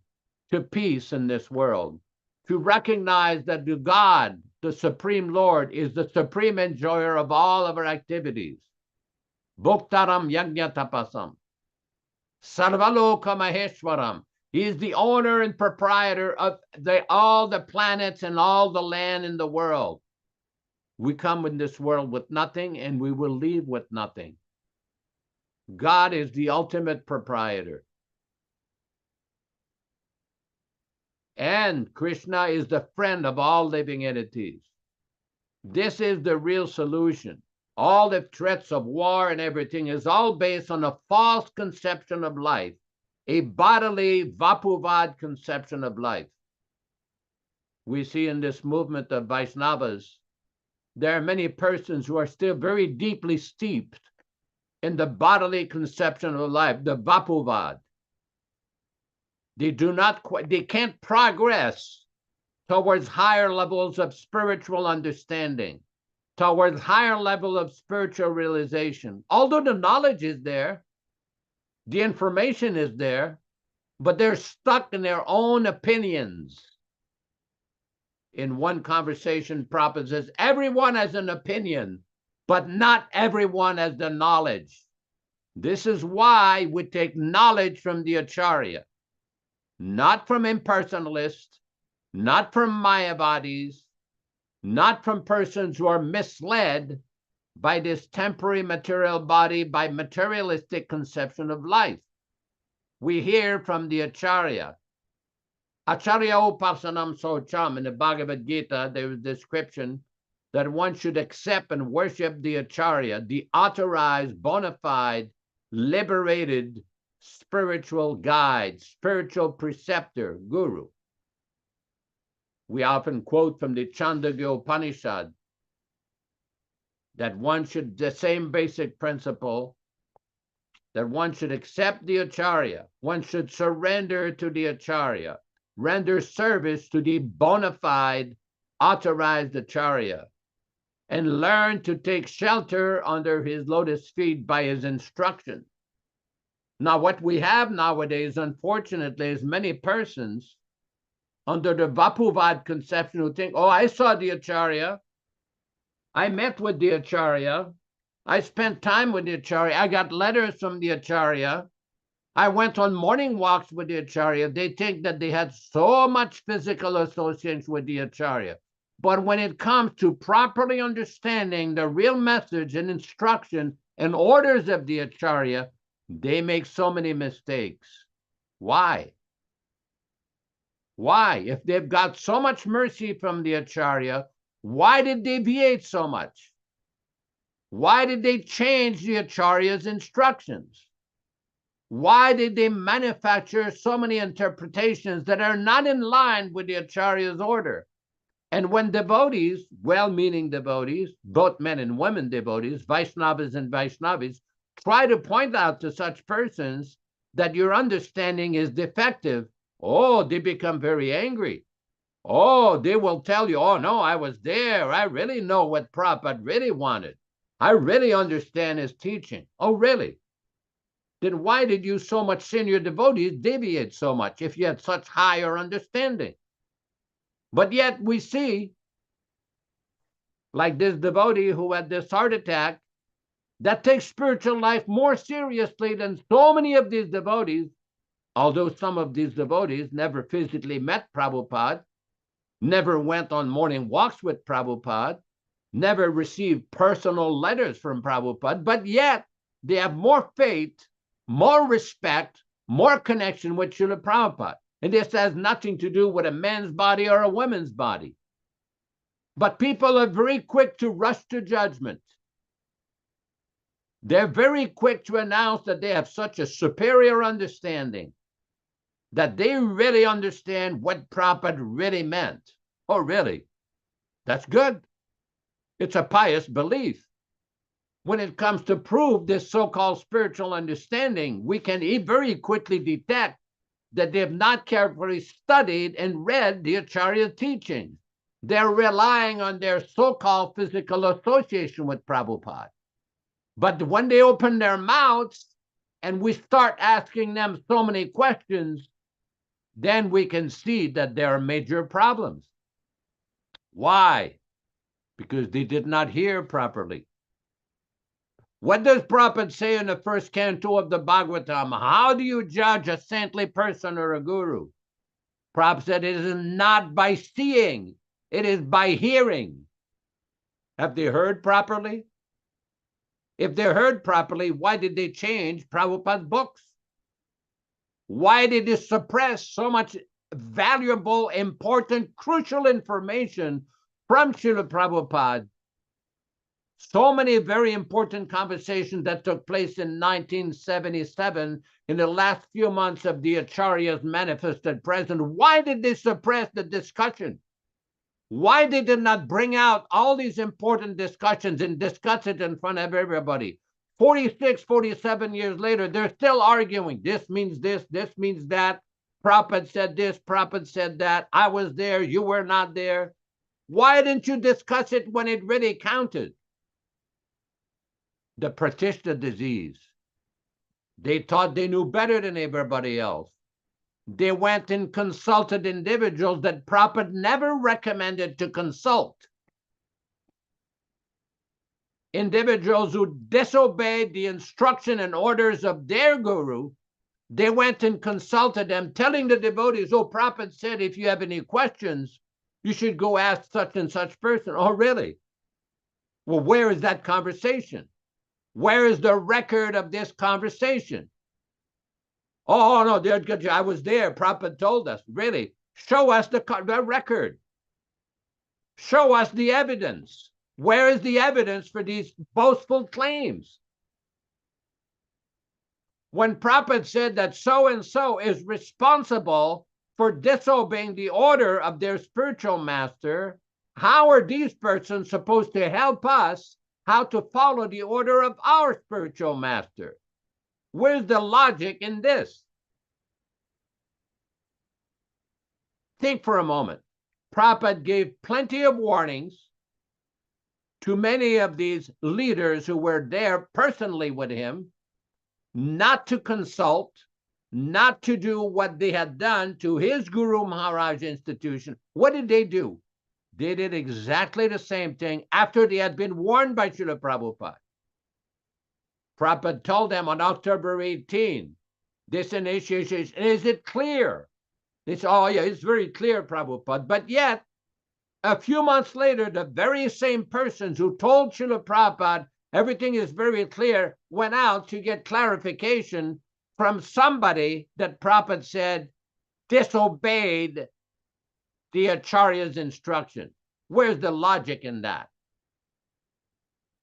to peace in this world. To recognize that the God, the Supreme Lord, is the supreme enjoyer of all of our activities. Bhoktaram yajñatapasam. Sarvaloka maheshwaram. He is the owner and proprietor of all the planets and all the land in the world. We come in this world with nothing and we will leave with nothing. God is the ultimate proprietor. And Krishna is the friend of all living entities. This is the real solution. All the threats of war and everything is all based on a false conception of life, a bodily vapuvad conception of life. We see in this movement of Vaishnavas, there are many persons who are still very deeply steeped in the bodily conception of life, the vapuvad. They can't progress towards higher levels of spiritual understanding, towards higher level of spiritual realization. Although the knowledge is there, the information is there, but they're stuck in their own opinions. In one conversation, Prabhupada says, everyone has an opinion, but not everyone has the knowledge. This is why we take knowledge from the Acharya, not from impersonalists, not from Mayavadis, not from persons who are misled by this temporary material body, by materialistic conception of life. We hear from the Acharya. Acharya upasanam socham. In the Bhagavad Gita, there is a description that one should accept and worship the Acharya, the authorized, bona fide, liberated spiritual guide, spiritual preceptor, guru. We often quote from the Chandogya Upanishad that one should, the same basic principle, that one should accept the Acharya, one should surrender to the Acharya, render service to the bona fide authorized acharya and learn to take shelter under his lotus feet by his instruction. Now, what we have nowadays, unfortunately, is many persons under the Vapuvad conception who think, oh, I saw the acharya, I met with the acharya, I spent time with the acharya, I got letters from the acharya, I went on morning walks with the acharya. They think that they had so much physical association with the acharya. But when it comes to properly understanding the real message and instruction and orders of the acharya, they make so many mistakes. Why? Why? If they've got so much mercy from the acharya, why did they deviate so much? Why did they change the acharya's instructions? Why did they manufacture so many interpretations that are not in line with the acharya's order? And when devotees, well-meaning devotees, both men and women devotees, Vaishnavas and Vaishnavis, try to point out to such persons that your understanding is defective, oh, they become very angry. Oh, they will tell you, oh, no, I was there. I really know what Prabhupada really wanted. I really understand his teaching. Oh, really? Then why did you so much senior devotees deviate so much if you had such higher understanding? But yet we see, like this devotee who had this heart attack, that takes spiritual life more seriously than so many of these devotees, although some of these devotees never physically met Prabhupada, never went on morning walks with Prabhupada, never received personal letters from Prabhupada, but yet they have more faith, more respect, more connection with Srila Prabhupada. And this has nothing to do with a man's body or a woman's body. But people are very quick to rush to judgment. They're very quick to announce that they have such a superior understanding, that they really understand what Prabhupada really meant. Oh, really? That's good. It's a pious belief. When it comes to prove this so-called spiritual understanding, we can very quickly detect that they have not carefully studied and read the Acharya teachings. They're relying on their so-called physical association with Prabhupada. But when they open their mouths and we start asking them so many questions, then we can see that there are major problems. Why? Because they did not hear properly. What does Prabhupada say in the first canto of the Bhagavatam? How do you judge a saintly person or a guru? Prabhupada said it is not by seeing, it is by hearing. Have they heard properly? If they heard properly, why did they change Prabhupada's books? Why did they suppress so much valuable, important, crucial information from Srila Prabhupada? So many very important conversations that took place in 1977 in the last few months of the Acharya's manifested presence. Why did they suppress the discussion? Why they did not bring out all these important discussions and discuss it in front of everybody? 46, 47 years later, they're still arguing. This means this means that. Prabhupada said this, Prabhupada said that. I was there, you were not there. Why didn't you discuss it when it really counted? The Pratishta disease. They thought they knew better than everybody else. They went and consulted individuals that Prabhupada never recommended to consult. Individuals who disobeyed the instruction and orders of their guru, they went and consulted them, telling the devotees, oh, Prabhupada said if you have any questions, you should go ask such and such person. Oh, really? Well, where is that conversation? Where is the record of this conversation? Oh, no, I was there. Prabhupada told us. Really? Show us the record. Show us the evidence. Where is the evidence for these boastful claims? When Prabhupada said that so-and-so is responsible for disobeying the order of their spiritual master, how are these persons supposed to help us how to follow the order of our spiritual master? Where's the logic in this? Think for a moment. Prabhupada gave plenty of warnings to many of these leaders who were there personally with him, not to consult, not to do what they had done to his Guru Maharaj institution. What did they do? They did exactly the same thing after they had been warned by Srila Prabhupada. Prabhupada told them on October 18, this initiation, is it clear? They said, oh yeah, it's very clear, Prabhupada. But yet, a few months later, the very same persons who told Srila Prabhupada everything is very clear went out to get clarification from somebody that Prabhupada said disobeyed the Acharya's instruction. Where's the logic in that?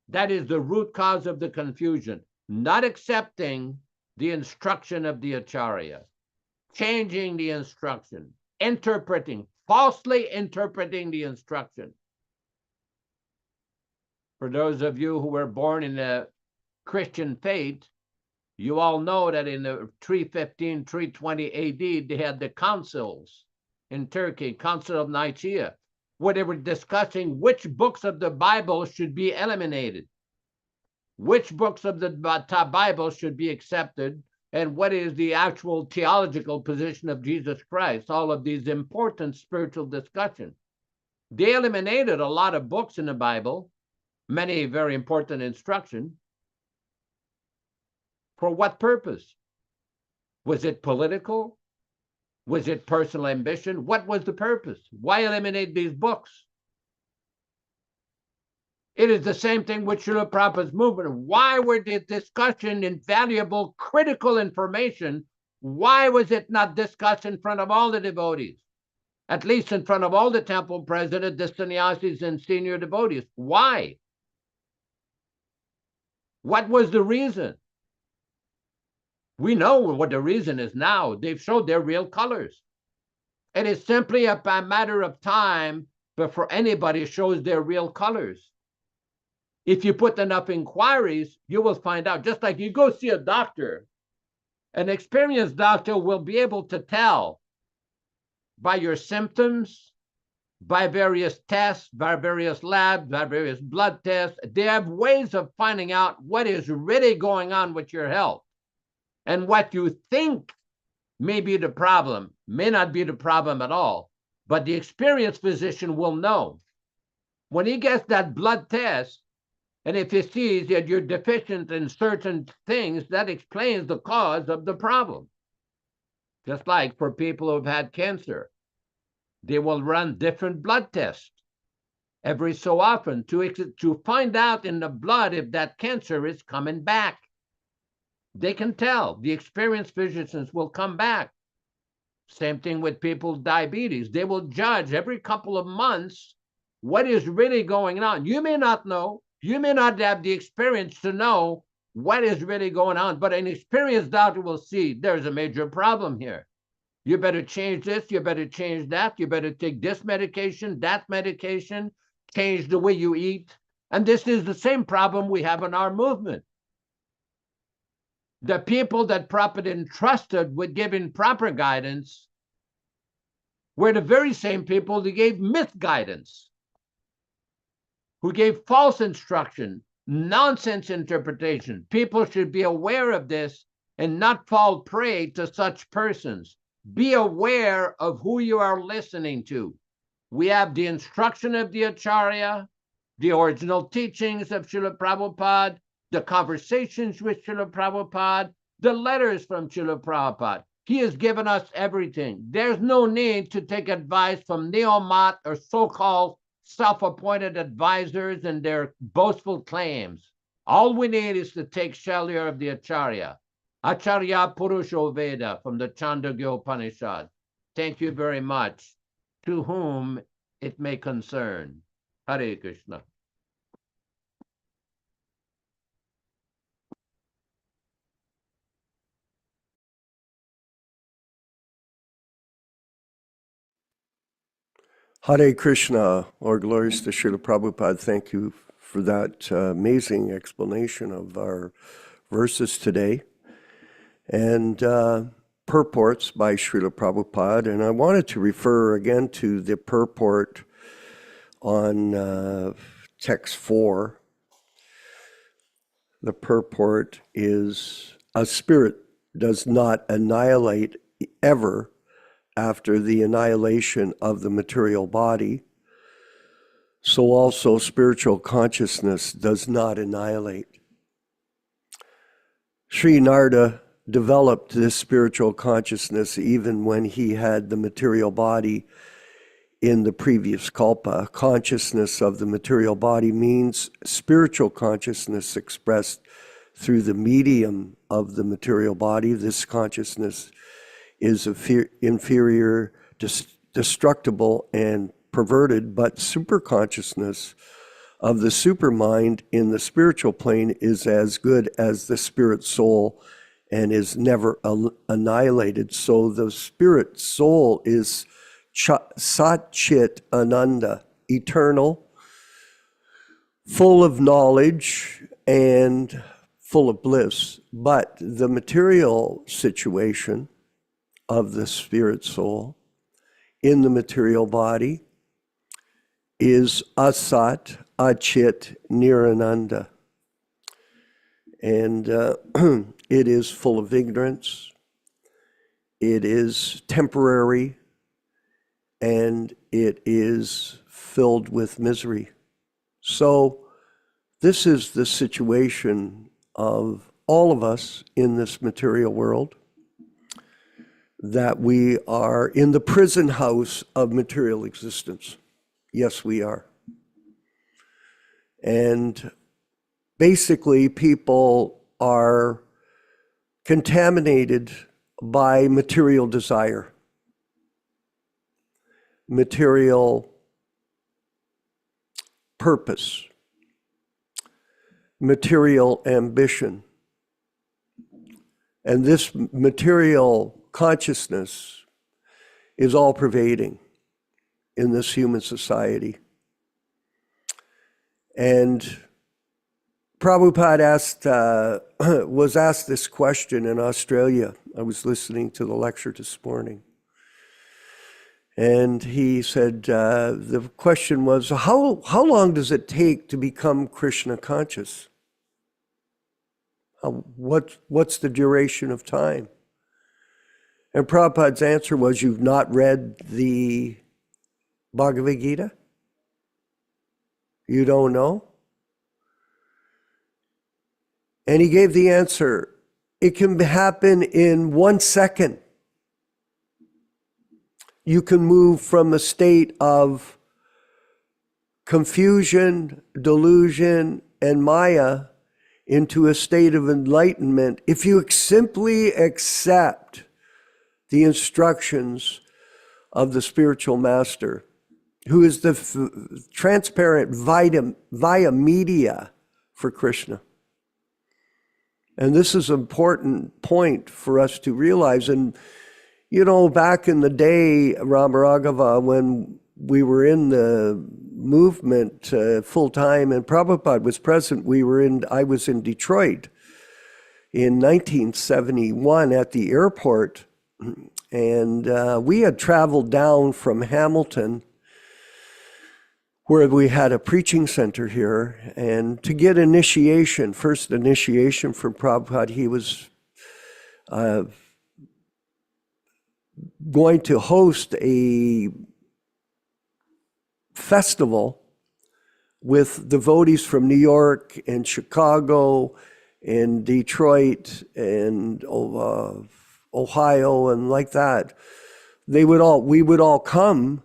That is the root cause of the confusion. Not accepting the instruction of the Acharya, changing the instruction, interpreting, falsely interpreting the instruction. For those of you who were born in the Christian faith, you all know that in the 315, 320 AD, they had the councils in Turkey, Council of Nicaea, where they were discussing which books of the Bible should be eliminated, which books of the Bible should be accepted, and what is the actual theological position of Jesus Christ, all of these important spiritual discussions. They eliminated a lot of books in the Bible, many very important instructions. For what purpose? Was it political? Was it personal ambition? What was the purpose? Why eliminate these books? It is the same thing with Srila Prabhupada's movement. Why were the discussion invaluable, critical information? Why was it not discussed in front of all the devotees? At least in front of all the temple presidents, the sannyasis, and senior devotees. Why? What was the reason? We know what the reason is now. They've showed their real colors. It is simply a matter of time before anybody shows their real colors. If you put enough inquiries, you will find out. Just like you go see a doctor, an experienced doctor will be able to tell by your symptoms, by various tests, by various labs, by various blood tests. They have ways of finding out what is really going on with your health. And what you think may be the problem may not be the problem at all. But the experienced physician will know. When he gets that blood test, and if he sees that you're deficient in certain things, that explains the cause of the problem. Just like for people who've had cancer, they will run different blood tests every so often to find out in the blood if that cancer is coming back. They can tell. The experienced physicians will come back. Same thing with people with diabetes. They will judge every couple of months what is really going on. You may not know. You may not have the experience to know what is really going on, but an experienced doctor will see there's a major problem here. You better change this, you better change that, you better take this medication, that medication, change the way you eat. And this is the same problem we have in our movement. The people that Prabhupada entrusted with giving proper guidance were the very same people that gave misguidance, who gave false instruction, nonsense interpretation. People should be aware of this and not fall prey to such persons. Be aware of who you are listening to. We have the instruction of the Acharya, the original teachings of Srila Prabhupada, the conversations with Srila Prabhupada, the letters from Srila Prabhupada. He has given us everything. There's no need to take advice from neo-mat or so-called self-appointed advisors and their boastful claims. All we need is to take shelter of the Acharya. Acharya Purusho Veda from the Chandogya Upanishad. Thank you very much. To whom it may concern. Hare Krishna. Hare Krishna, or glories to Srila Prabhupada. Thank you for that amazing explanation of our verses today. And purports by Srila Prabhupada, and I wanted to refer again to the purport on text 4. The purport is, a spirit does not annihilate ever after the annihilation of the material body, so also spiritual consciousness does not annihilate. Sri Nārada developed this spiritual consciousness even when he had the material body in the previous kalpa. Consciousness of the material body means spiritual consciousness expressed through the medium of the material body. This consciousness is inferior, destructible, and perverted, but superconsciousness of the supermind in the spiritual plane is as good as the spirit soul and is never annihilated. So the spirit soul is Sat Chit Ananda, eternal, full of knowledge and full of bliss. But the material situation of the spirit soul in the material body is Asat, Achit, Nirananda. And it is full of ignorance, it is temporary, and it is filled with misery. So this is the situation of all of us in this material world, that we are in the prison house of material existence. Yes, we are. And basically, people are contaminated by material desire, material purpose, material ambition. And this material consciousness is all pervading in this human society. And Prabhupada was asked this question in Australia. I was listening to the lecture this morning. And he said, the question was, how long does it take to become Krishna conscious? What's the duration of time? And Prabhupada's answer was, you've not read the Bhagavad Gita? You don't know? And he gave the answer, it can happen in 1 second. You can move from a state of confusion, delusion, and maya into a state of enlightenment if you simply accept the instructions of the spiritual master, who is the transparent via media for Krishna. And this is an important point for us to realize. And, you know, back in the day, Ramaragava, when we were in the movement full time and Prabhupada was present, I was in Detroit in 1971 at the airport. And we had traveled down from Hamilton, where we had a preaching center here, and to get initiation, first initiation from Prabhupada, he was going to host a festival with devotees from New York and Chicago and Detroit and Ohio and like that. We would all come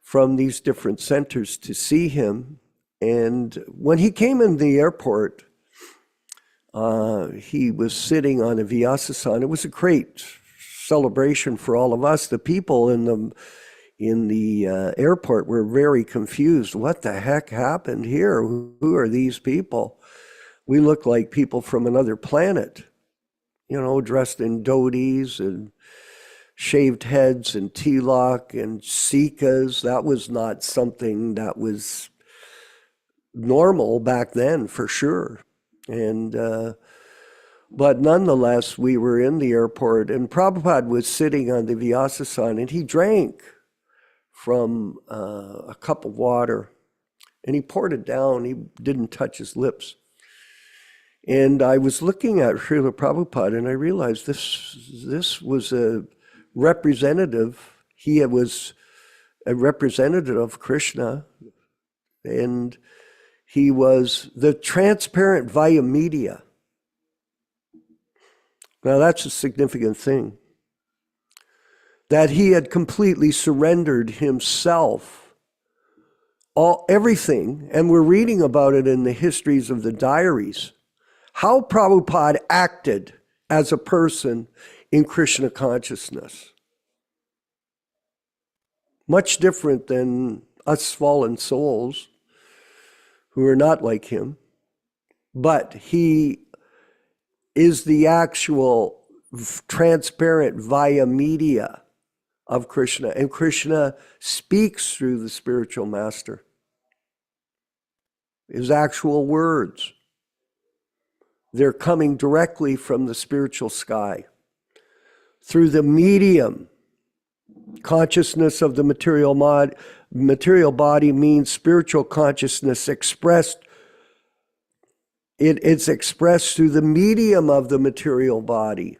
from these different centers to see him. And when he came in the airport, he was sitting on a Vyāsa. It was a great celebration for all of us. The people in the airport were very confused. What the heck happened here? Who are these people? We look like people from another planet, you know, dressed in dhotis and shaved heads and tilak and sikas. That was not something that was normal back then, for sure. And But nonetheless, we were in the airport, and Prabhupada was sitting on the Vyāsa, and he drank from a cup of water, and he poured it down. He didn't touch his lips. And I was looking at Srila Prabhupada, and I realized this was a representative. He was a representative of Krishna, and he was the transparent via media. Now that's a significant thing. That he had completely surrendered himself, everything, and we're reading about it in the histories of the diaries, how Prabhupada acted as a person in Krishna consciousness. Much different than us fallen souls who are not like him, but he is the actual transparent via media of Krishna, and Krishna speaks through the spiritual master. His actual words, they're coming directly from the spiritual sky. Through the medium, consciousness of the material body means spiritual consciousness expressed. It's expressed through the medium of the material body.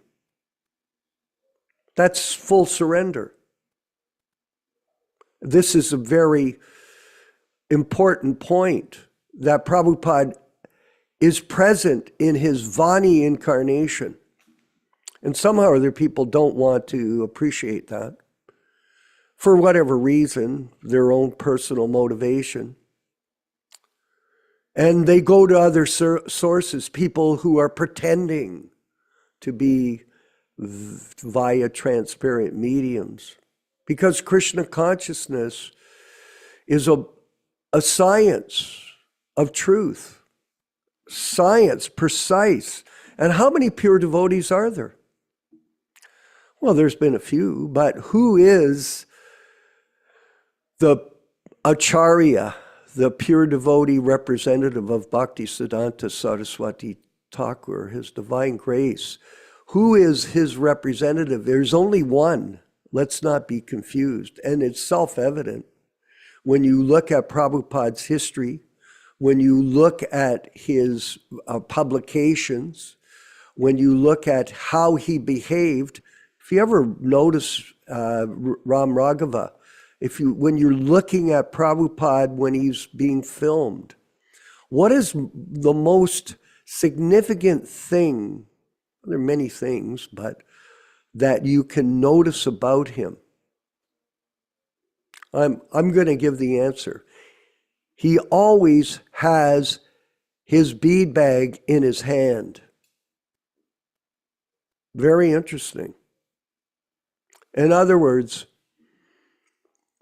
That's full surrender. This is a very important point, that Prabhupada is present in his Vani incarnation. And somehow other people don't want to appreciate that. For whatever reason, their own personal motivation. And they go to other sources, people who are pretending to be via transparent mediums. Because Krishna consciousness is a science of truth. Science, precise. And how many pure devotees are there? Well, there's been a few, but who is the Acharya, the pure devotee representative of Bhaktisiddhanta Saraswati Thakur, His Divine Grace? Who is his representative? There's only one. Let's not be confused. And it's self-evident. When you look at Prabhupada's history, when you look at his publications, when you look at how he behaved, if you ever notice Ram Raghava, when you're looking at Prabhupada when he's being filmed, what is the most significant thing? There are many things, but that you can notice about him. I'm going to give the answer. He always has his bead bag in his hand. Very interesting. In other words,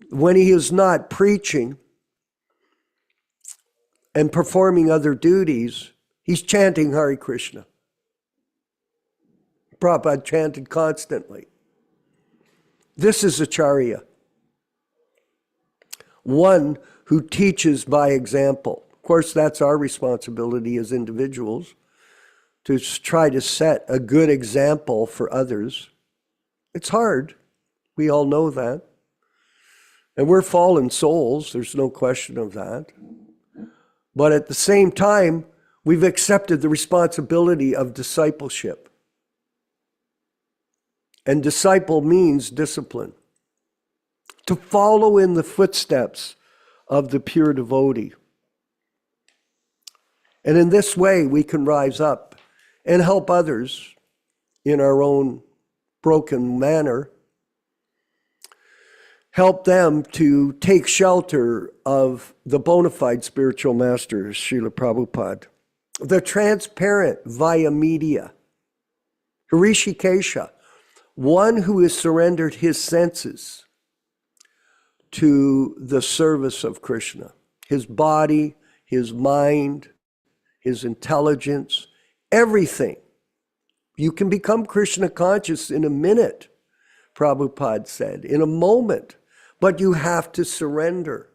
when he is not preaching and performing other duties, he's chanting Hare Krishna. Prabhupada chanted constantly. This is Acharya. One who teaches by example. Of course, that's our responsibility as individuals, to try to set a good example for others. It's hard. We all know that. And we're fallen souls, there's no question of that. But at the same time, we've accepted the responsibility of discipleship. And disciple means discipline. To follow in the footsteps of the pure devotee. And in this way, we can rise up and help others in our own broken manner. Help them to take shelter of the bona fide spiritual master, Srila Prabhupada. The transparent via media. Hrishikesha, one who has surrendered his senses to the service of Krishna. His body, his mind, his intelligence, everything. You can become Krishna conscious in a minute, Prabhupada said, in a moment, but you have to surrender.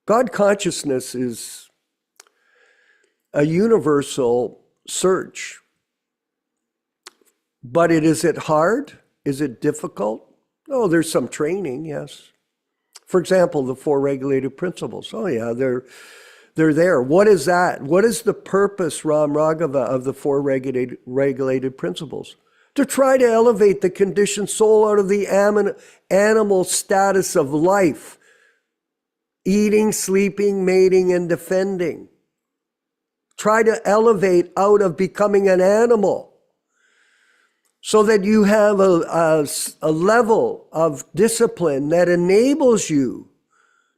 God consciousness is a universal search. But is it hard? Is it difficult? Oh, there's some training, yes. For example, the four regulated principles. Oh yeah, they're there. What is that? What is the purpose, Ram Raghava, of the four regulated principles? To try to elevate the conditioned soul out of the animal status of life, eating, sleeping, mating, and defending. Try to elevate out of becoming an animal so that you have a level of discipline that enables you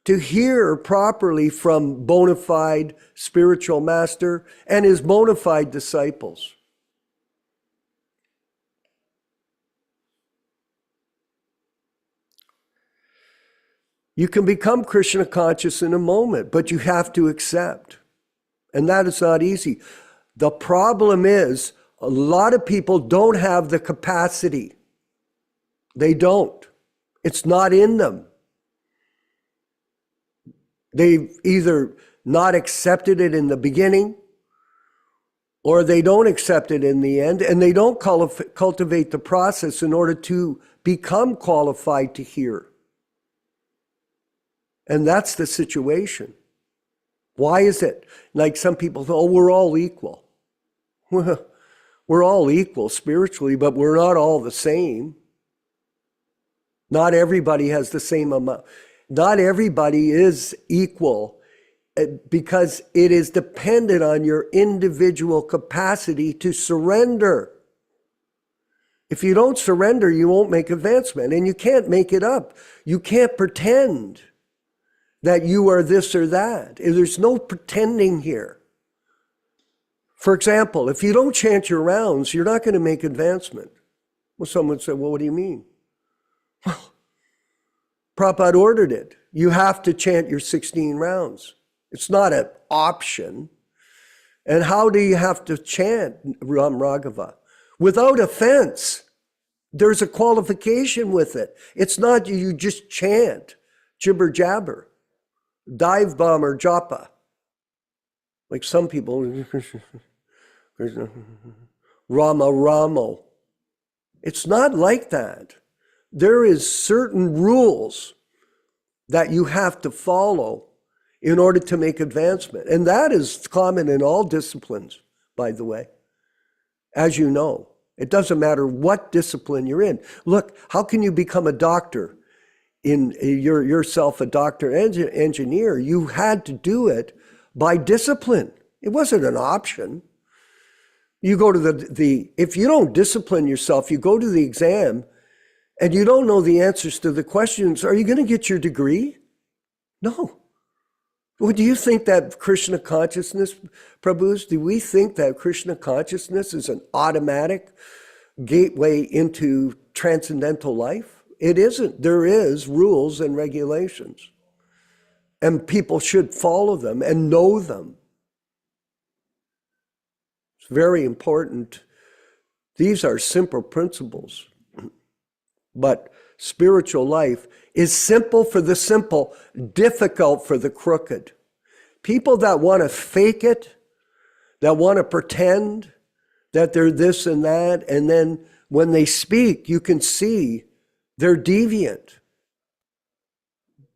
to hear properly from bona fide spiritual master and his bona fide disciples. You can become Krishna conscious in a moment, but you have to accept. And that is not easy. The problem is, a lot of people don't have the capacity. They don't. It's not in them. They've either not accepted it in the beginning, or they don't accept it in the end, and they don't cultivate the process in order to become qualified to hear. And that's the situation. Why is it? Like some people say, oh, we're all equal. We're all equal spiritually, but we're not all the same. Not everybody has the same amount. Not everybody is equal because it is dependent on your individual capacity to surrender. If you don't surrender, you won't make advancement, and you can't make it up. You can't pretend that you are this or that. There's no pretending here. For example, if you don't chant your rounds, you're not going to make advancement. Well, someone said, well, what do you mean? Well, Prabhupada ordered it. You have to chant your 16 rounds. It's not an option. And how do you have to chant Ram Raghava? Without offense. There's a qualification with it. It's not you just chant jibber jabber, dive bomb or japa. Like some people, Rama Ramo. It's not like that. There is certain rules that you have to follow in order to make advancement. And that is common in all disciplines, by the way. As you know, it doesn't matter what discipline you're in. Look, how can you become a doctor? In yourself a doctor engineer, you had to do it by discipline. It wasn't an option. You go to if you don't discipline yourself, you go to the exam and you don't know the answers to the questions, are you going to get your degree? No. Well, do you think that Krishna consciousness, Prabhus, do we think that Krishna consciousness is an automatic gateway into transcendental life? It isn't. There is rules and regulations. And people should follow them and know them. It's very important. These are simple principles. But spiritual life is simple for the simple, difficult for the crooked. People that want to fake it, that want to pretend that they're this and that, and then when they speak, you can see they're deviant.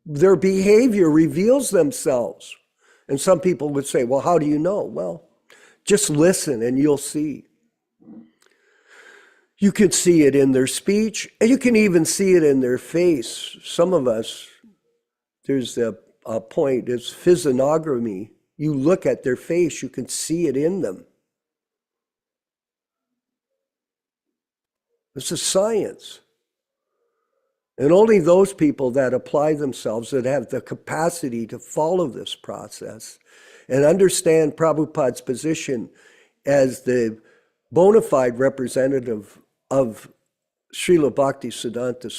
Their behavior reveals themselves. And some people would say, well, how do you know? Well, just listen and you'll see. You can see it in their speech, and you can even see it in their face. Some of us, there's a point, it's physiognomy. You look at their face, you can see it in them. It's a science. And only those people that apply themselves, that have the capacity to follow this process and understand Prabhupada's position as the bona fide representative of Srila Bhaktisiddhanta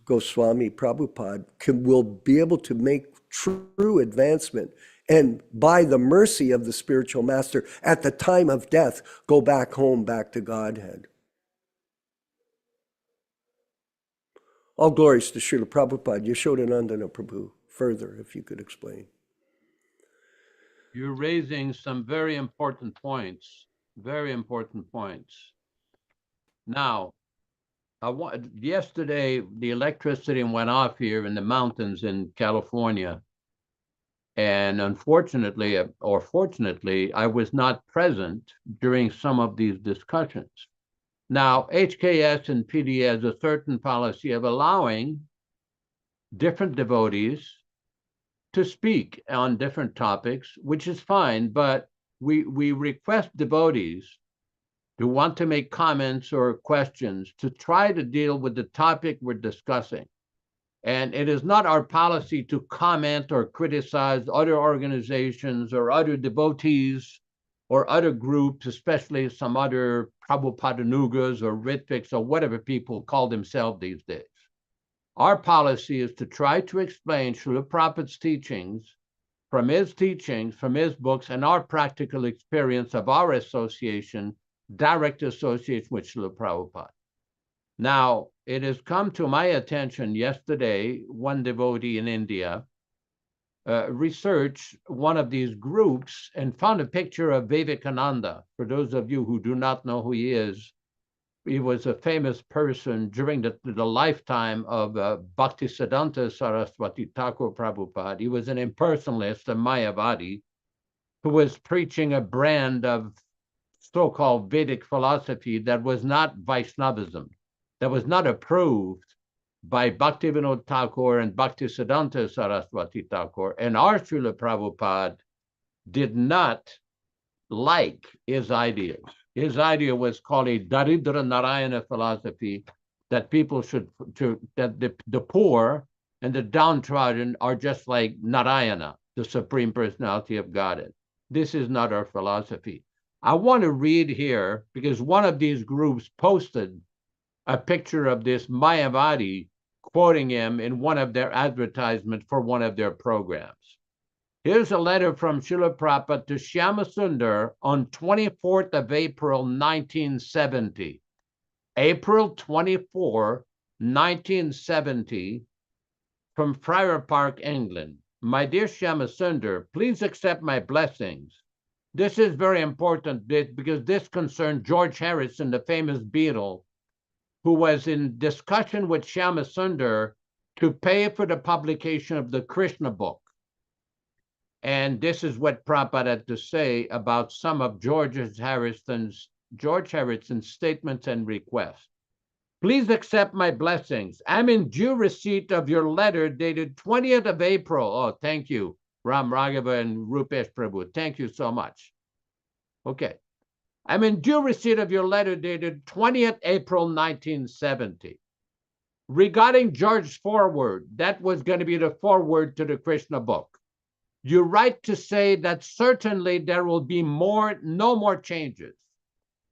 Goswami Prabhupada, will be able to make true advancement and by the mercy of the spiritual master at the time of death, go back home, back to Godhead. All glories to Srila Prabhupada. Yashodanandana Prabhu. Further, if you could explain. You're raising some very important points. Very important points. Now, yesterday, the electricity went off here in the mountains in California. And unfortunately, or fortunately, I was not present during some of these discussions. Now, HKS and PD has a certain policy of allowing different devotees to speak on different topics, which is fine, but we request devotees who want to make comments or questions to try to deal with the topic we're discussing. And it is not our policy to comment or criticize other organizations or other devotees or other groups, especially some other Prabhupadanugas or Ritviks or whatever people call themselves these days. Our policy is to try to explain Srila Prabhupada's teachings, from his books, and our practical experience of our association, direct association with Srila Prabhupada. Now, it has come to my attention yesterday, one devotee in India researched one of these groups and found a picture of Vivekananda. For those of you who do not know who he was a famous person during the lifetime of Bhaktisiddhanta Saraswati Thakur Prabhupada. He was an impersonalist, a Mayavadi, who was preaching a brand of so-called Vedic philosophy that was not Vaishnavism, that was not approved by Bhaktivinoda Thakur and Bhaktisiddhanta Saraswati Thakur. And our Srila Prabhupada did not like his ideas. His idea was called a Daridra Narayana philosophy, that people that the poor and the downtrodden are just like Narayana, the Supreme Personality of Godhead. This is not our philosophy. I want to read here, because one of these groups posted a picture of this Mayavadi quoting him in one of their advertisements for one of their programs. Here's a letter from Srila Prabhupada to Shyama Sundar on 24th of April, 1970. April 24, 1970, from Friar Park, England. My dear Shyama Sundar, please accept my blessings. This is very important because this concerns George Harrison, the famous Beatle, who was in discussion with Shyama Sundar to pay for the publication of the Krishna book. And this is what Prabhupada had to say about some of George Harrison's statements and requests. Please accept my blessings. I'm in due receipt of your letter dated 20th of April. Oh, thank you, Ram Raghava and Rupesh Prabhu. Thank you so much. Okay. I'm in due receipt of your letter dated 20th April, 1970. Regarding George's foreword, that was going to be the foreword to the Krishna book. You write to say that certainly there will be no more changes.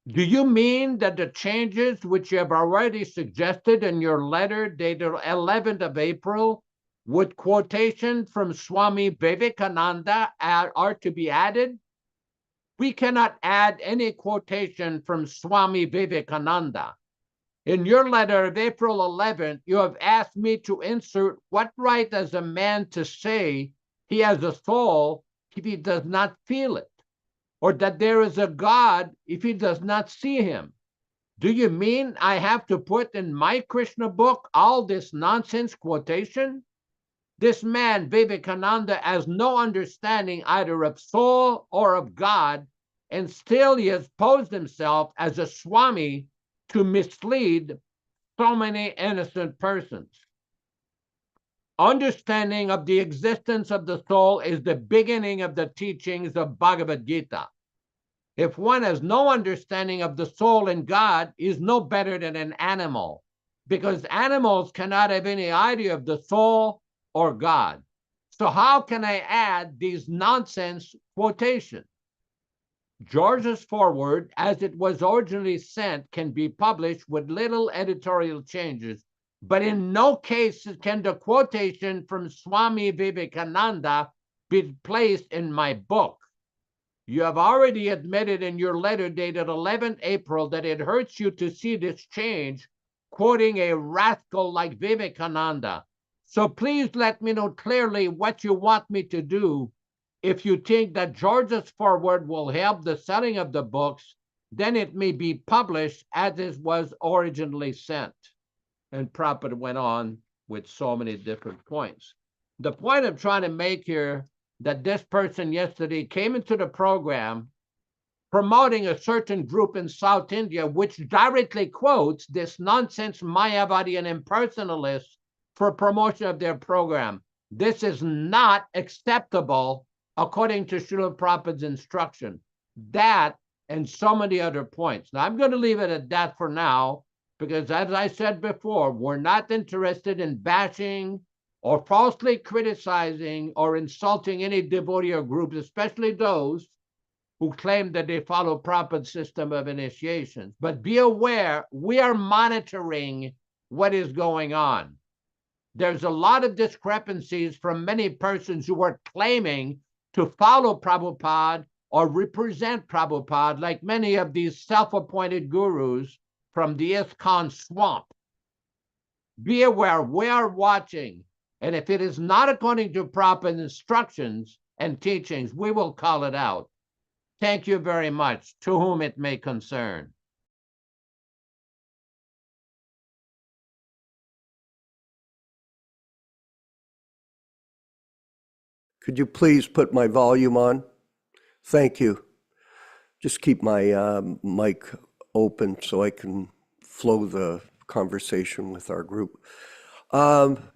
Do you mean that the changes which you have already suggested in your letter dated 11th of April with quotation from Swami Vivekananda are to be added? We cannot add any quotation from Swami Vivekananda. In your letter of April 11th, you have asked me to insert what right has a man to say he has a soul if he does not feel it, or that there is a God if he does not see him. Do you mean I have to put in my Krishna book all this nonsense quotation? This man, Vivekananda, has no understanding either of soul or of God, and still he has posed himself as a Swami to mislead so many innocent persons. Understanding of the existence of the soul is the beginning of the teachings of Bhagavad Gita. If one has no understanding of the soul and God, he is no better than an animal, because animals cannot have any idea of the soul or God. So how can I add these nonsense quotations? George's foreword, as it was originally sent, can be published with little editorial changes, but in no case can the quotation from Swami Vivekananda be placed in my book. You have already admitted in your letter dated 11th April that it hurts you to see this change, quoting a rascal like Vivekananda. So please let me know clearly what you want me to do if you think that George's foreword will help the selling of the books, then it may be published as it was originally sent. And Prabhupada went on with so many different points. The point I'm trying to make here, that this person yesterday came into the program promoting a certain group in South India, which directly quotes this nonsense Mayavadi and impersonalists for promotion of their program. This is not acceptable according to Srila Prabhupada's instruction. That and so many other points. Now, I'm going to leave it at that for now, because as I said before, we're not interested in bashing or falsely criticizing or insulting any devotee or groups, especially those who claim that they follow Prabhupada's system of initiations. But be aware, we are monitoring what is going on. There's a lot of discrepancies from many persons who are claiming to follow Prabhupada or represent Prabhupada, like many of these self-appointed gurus from the ISKCON swamp. Be aware, we are watching. And if it is not according to Prabhupada's instructions and teachings, we will call it out. Thank you very much, to whom it may concern. Could you please put my volume on? Thank you. Just keep my mic open so I can flow the conversation with our group.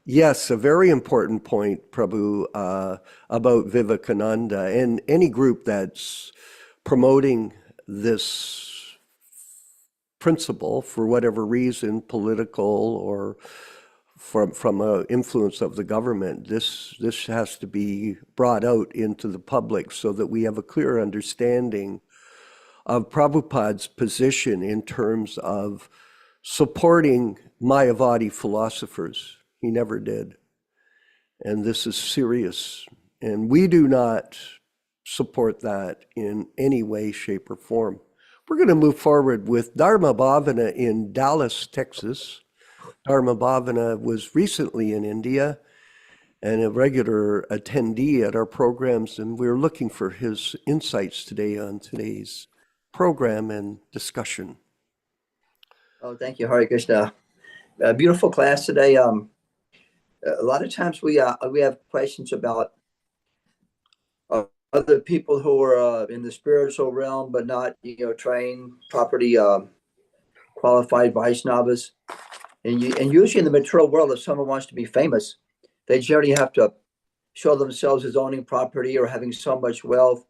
Yes, a very important point, Prabhu, about Vivekananda, and any group that's promoting this principle for whatever reason, political or from an influence of the government, this has to be brought out into the public so that we have a clear understanding of Prabhupada's position in terms of supporting Mayavadi philosophers. He never did. And this is serious. And we do not support that in any way, shape, or form. We're going to move forward with Dharma Bhavana in Dallas, Texas. Dharma Bhavana was recently in India and a regular attendee at our programs, and we're looking for his insights today on today's program and discussion. Oh, thank you, Hare Krishna. Beautiful class today. A lot of times we have questions about other people who are in the spiritual realm, but not trained, properly qualified Vaishnavas. And usually in the material world, if someone wants to be famous, they generally have to show themselves as owning property or having so much wealth.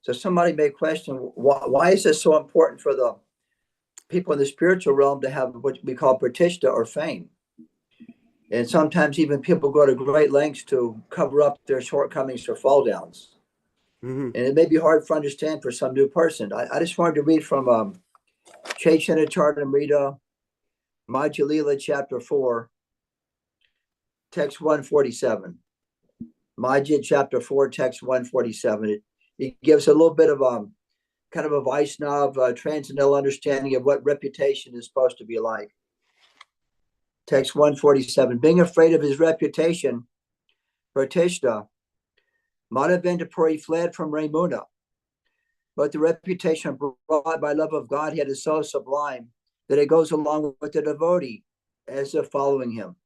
So somebody may question, why is this so important for the people in the spiritual realm to have what we call pratishtha or fame? And sometimes even people go to great lengths to cover up their shortcomings or fall downs. Mm-hmm. And it may be hard to understand for some new person. I just wanted to read from Chaitanya Charitamrita, Madhya Lila, chapter 4, text 147. Madhya chapter 4, text 147. It gives a little bit of kind of a Vaishnava transcendental understanding of what reputation is supposed to be like. Text 147. Being afraid of his reputation, pratishtha, Madhavendra fled from Ramuna, but the reputation brought by love of Godhead is so sublime that it goes along with the devotee as if following him.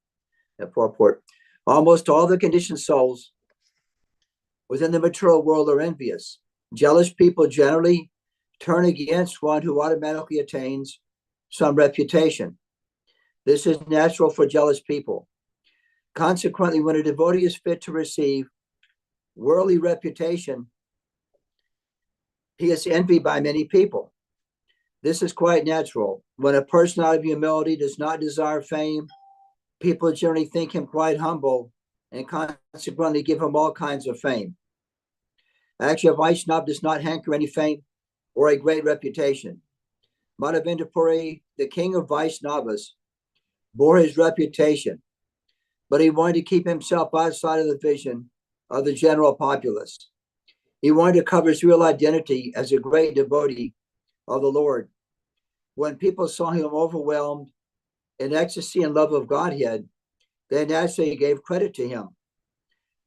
That purport. Almost all the conditioned souls within the material world are envious. Jealous people generally turn against one who automatically attains some reputation. This is natural for jealous people. Consequently, when a devotee is fit to receive worldly reputation, he is envied by many people. This is quite natural. When a person out of humility does not desire fame, people generally think him quite humble and consequently give him all kinds of fame. Actually, a Vaishnava does not hanker any fame or a great reputation. Madhavendra Puri, the king of Vaishnavas, bore his reputation, but he wanted to keep himself outside of the vision of the general populace. He wanted to cover his real identity as a great devotee of the Lord. When people saw him overwhelmed in ecstasy and love of Godhead, they naturally gave credit to him.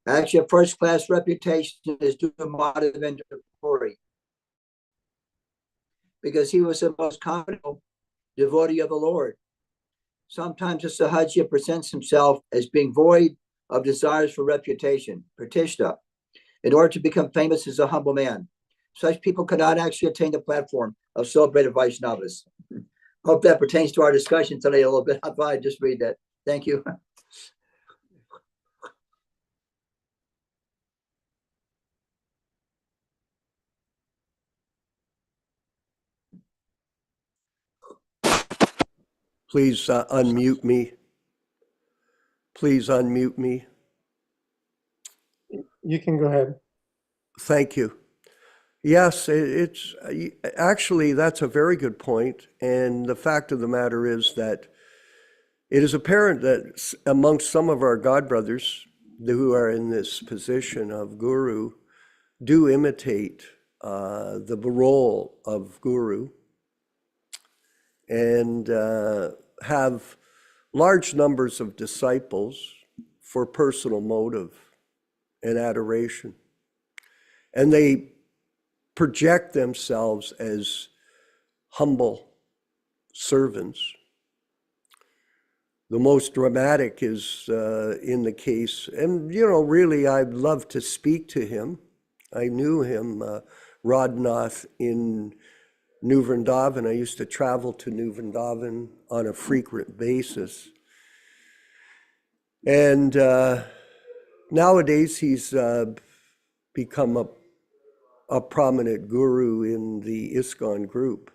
Actually, a first-class reputation is due to Madhav Puri, because he was the most confident devotee of the Lord. Sometimes a Sahajya presents himself as being void of desires for reputation, pratishta, in order to become famous as a humble man. Such people cannot actually attain the platform of celebrated Vaishnavas. Hope that pertains to our discussion today a little bit. I thought I'd just read that. Thank you. Please unmute me. Please unmute me. You can go ahead. Thank you. Yes, it's actually, that's a very good point. And the fact of the matter is that it is apparent that amongst some of our God brothers who are in this position of guru do imitate the role of guru and have large numbers of disciples for personal motive and adoration. And they project themselves as humble servants. The most dramatic is in the case, and really I'd love to speak to him. I knew him, Rodnath, in New Vrindavan. I used to travel to New Vrindavan on a frequent basis. And nowadays he's become a prominent guru in the ISKCON group.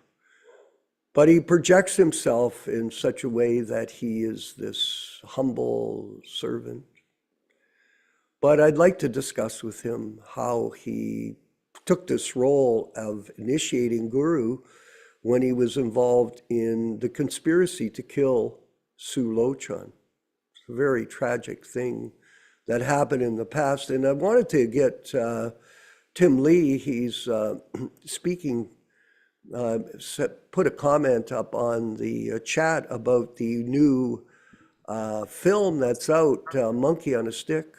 But he projects himself in such a way that he is this humble servant. But I'd like to discuss with him how he took this role of initiating guru when he was involved in the conspiracy to kill Sulochan. It's a very tragic thing that happened in the past. And I wanted to get Tim Lee, he's speaking, put a comment up on the chat about the new film that's out, Monkey on a Stick.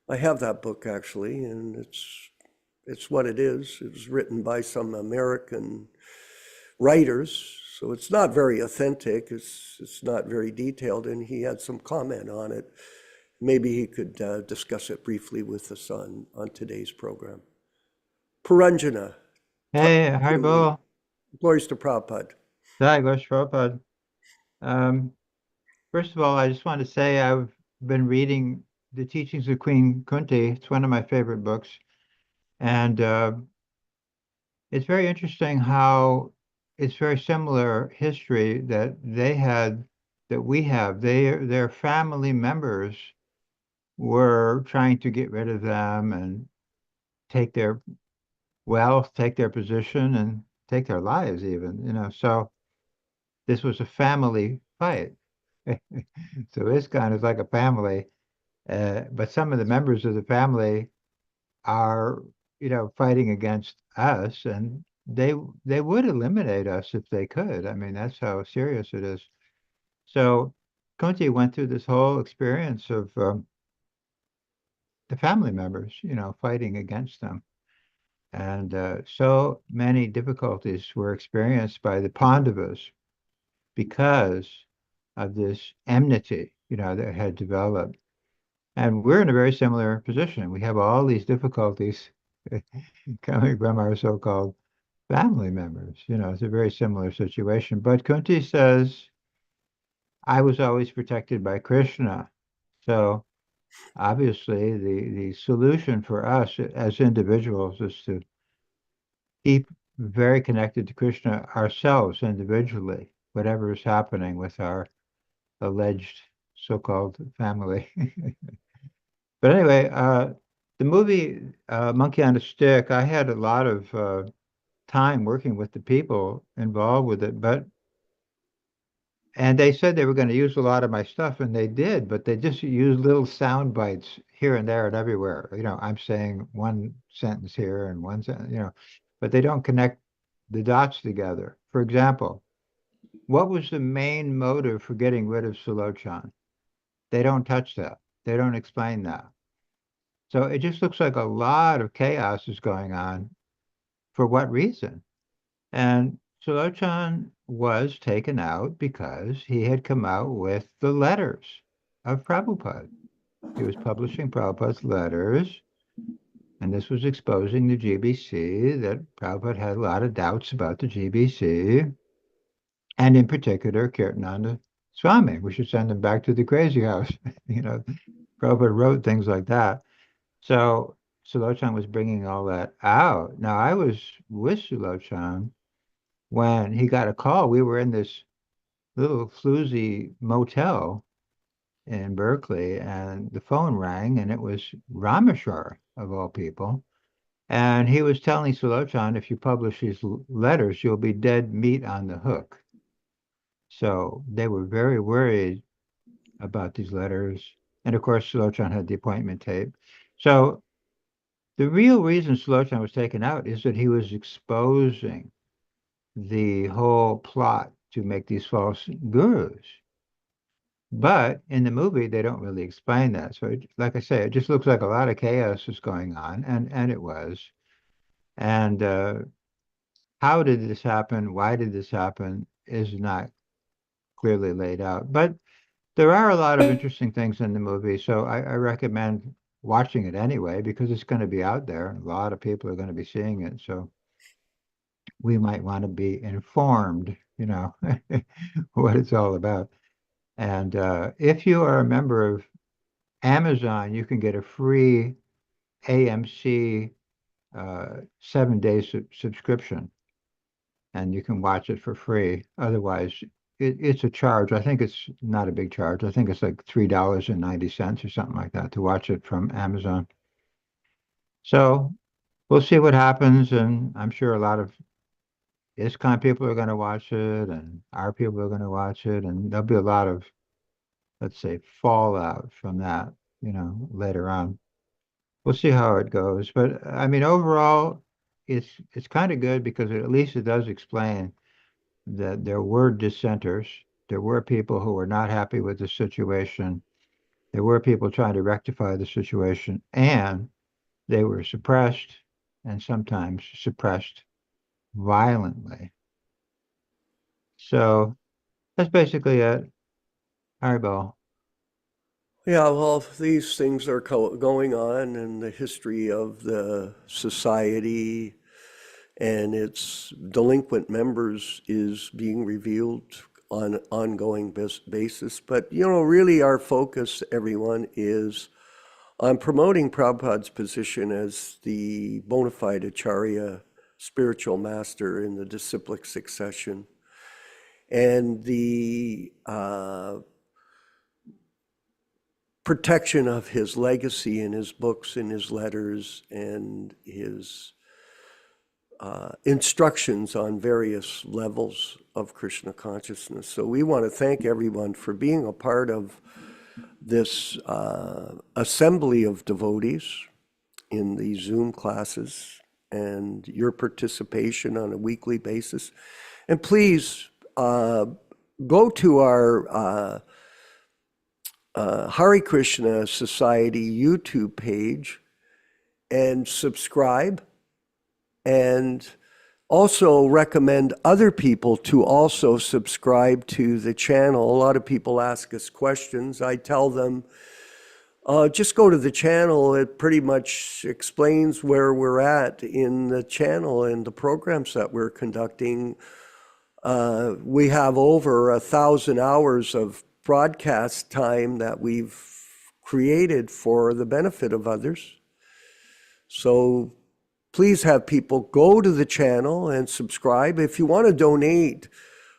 I have that book actually, and it's what it is. It was written by some American writers, so it's not very authentic. It's not very detailed, and he had some comment on it. Maybe he could discuss it briefly with us on today's program. Paranjana. Hey, Haribo. Glories to Prabhupada. Jai Gosh Prabhupada. First of all, I just want to say I've been reading The Teachings of Queen Kunti. It's one of my favorite books. And it's very interesting how it's very similar history that they had, that we have. Their family members were trying to get rid of them and take their wealth, take their position, and take their lives even, so this was a family fight. So ISKCON is like a family, but some of the members of the family are, fighting against us, and they would eliminate us if they could. I mean, that's how serious it is. So Kunti went through this whole experience of the family members, fighting against them. And so many difficulties were experienced by the Pandavas because of this enmity, that had developed. And we're in a very similar position. We have all these difficulties coming from our so-called family members. It's a very similar situation. But Kunti says, I was always protected by Krishna. So obviously the solution for us as individuals is to keep very connected to Krishna ourselves individually, whatever is happening with our alleged so-called family. But anyway, the movie Monkey on a Stick, I had a lot of time working with the people involved with it, and they said they were going to use a lot of my stuff, and they did, but they just used little sound bites here and there and everywhere. I'm saying one sentence here and one sentence, but they don't connect the dots together. For example, what was the main motive for getting rid of Sulochan? They don't touch that. They don't explain that. So it just looks like a lot of chaos is going on. For what reason? And Sulochana was taken out because he had come out with the letters of Prabhupada. He was publishing Prabhupada's letters, and this was exposing the GBC, that Prabhupada had a lot of doubts about the GBC, and in particular, Kirtananda Swami. We should send him back to the crazy house. Prabhupada wrote things like that. So Sulochana was bringing all that out. Now, I was with Sulochana when he got a call. We were in this little floozy motel in Berkeley, and the phone rang, and it was Rameshwar, of all people. And he was telling Sulochana, if you publish these letters, you'll be dead meat on the hook. So they were very worried about these letters. And of course, Sulochana had the appointment tape. So the real reason Sulochana was taken out is that he was exposing the whole plot to make these false gurus. But in the movie, they don't really explain that. So, like I say, it just looks like a lot of chaos is going on, and it was. And how did this happen? Why did this happen? Is not clearly laid out. But there are a lot of interesting things in the movie, so I recommend watching it anyway because it's going to be out there. A lot of people are going to be seeing it, so we might want to be informed, what it's all about. And if you are a member of Amazon, you can get a free AMC 7-day subscription, and you can watch it for free. Otherwise, it's a charge. I think it's not a big charge. I think it's like $3.90 or something like that to watch it from Amazon. So we'll see what happens, and I'm sure a lot of ISKCON people are going to watch it, and our people are going to watch it, and there'll be a lot of, let's say, fallout from that, later on. We'll see how it goes. But I mean, overall, it's kind of good because at least it does explain that there were dissenters. There were people who were not happy with the situation. There were people trying to rectify the situation, and they were suppressed, and sometimes suppressed violently. So that's basically it. Haribol. Yeah, well, these things are going on in the history of the society, and its delinquent members is being revealed on an ongoing basis. But, really our focus, everyone, is on promoting Prabhupada's position as the bona fide Acharya, spiritual master in the disciplic succession, and the protection of his legacy in his books, in his letters, and his instructions on various levels of Krishna consciousness. So we want to thank everyone for being a part of this assembly of devotees in the Zoom classes and your participation on a weekly basis. And please go to our Hare Krishna Society YouTube page and subscribe, and also recommend other people to also subscribe to the channel. A lot of people ask us questions. I tell them, just go to the channel. It pretty much explains where we're at in the channel and the programs that we're conducting. We have over 1,000 hours of broadcast time that we've created for the benefit of others. So please have people go to the channel and subscribe. If you want to donate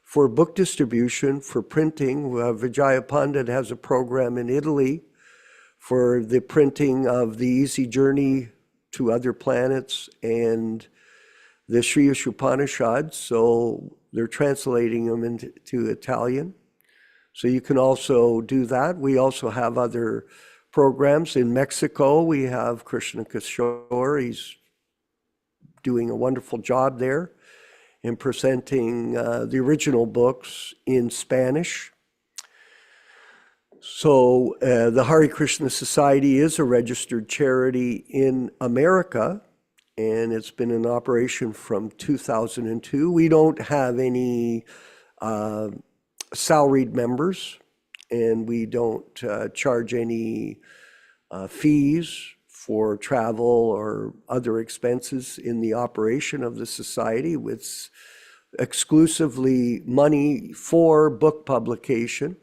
for book distribution, for printing, Vijaya Pandit has a program in Italy for the printing of the Easy Journey to Other Planets and the Sri Upanishads. So they're translating them into Italian. So you can also do that. We also have other programs. In Mexico, we have Krishna Kishore. He's doing a wonderful job there in presenting the original books in Spanish. So the Hare Krishna Society is a registered charity in America, and it's been in operation from 2002. We don't have any salaried members, and we don't charge any fees for travel or other expenses in the operation of the society. It's exclusively money for book publication.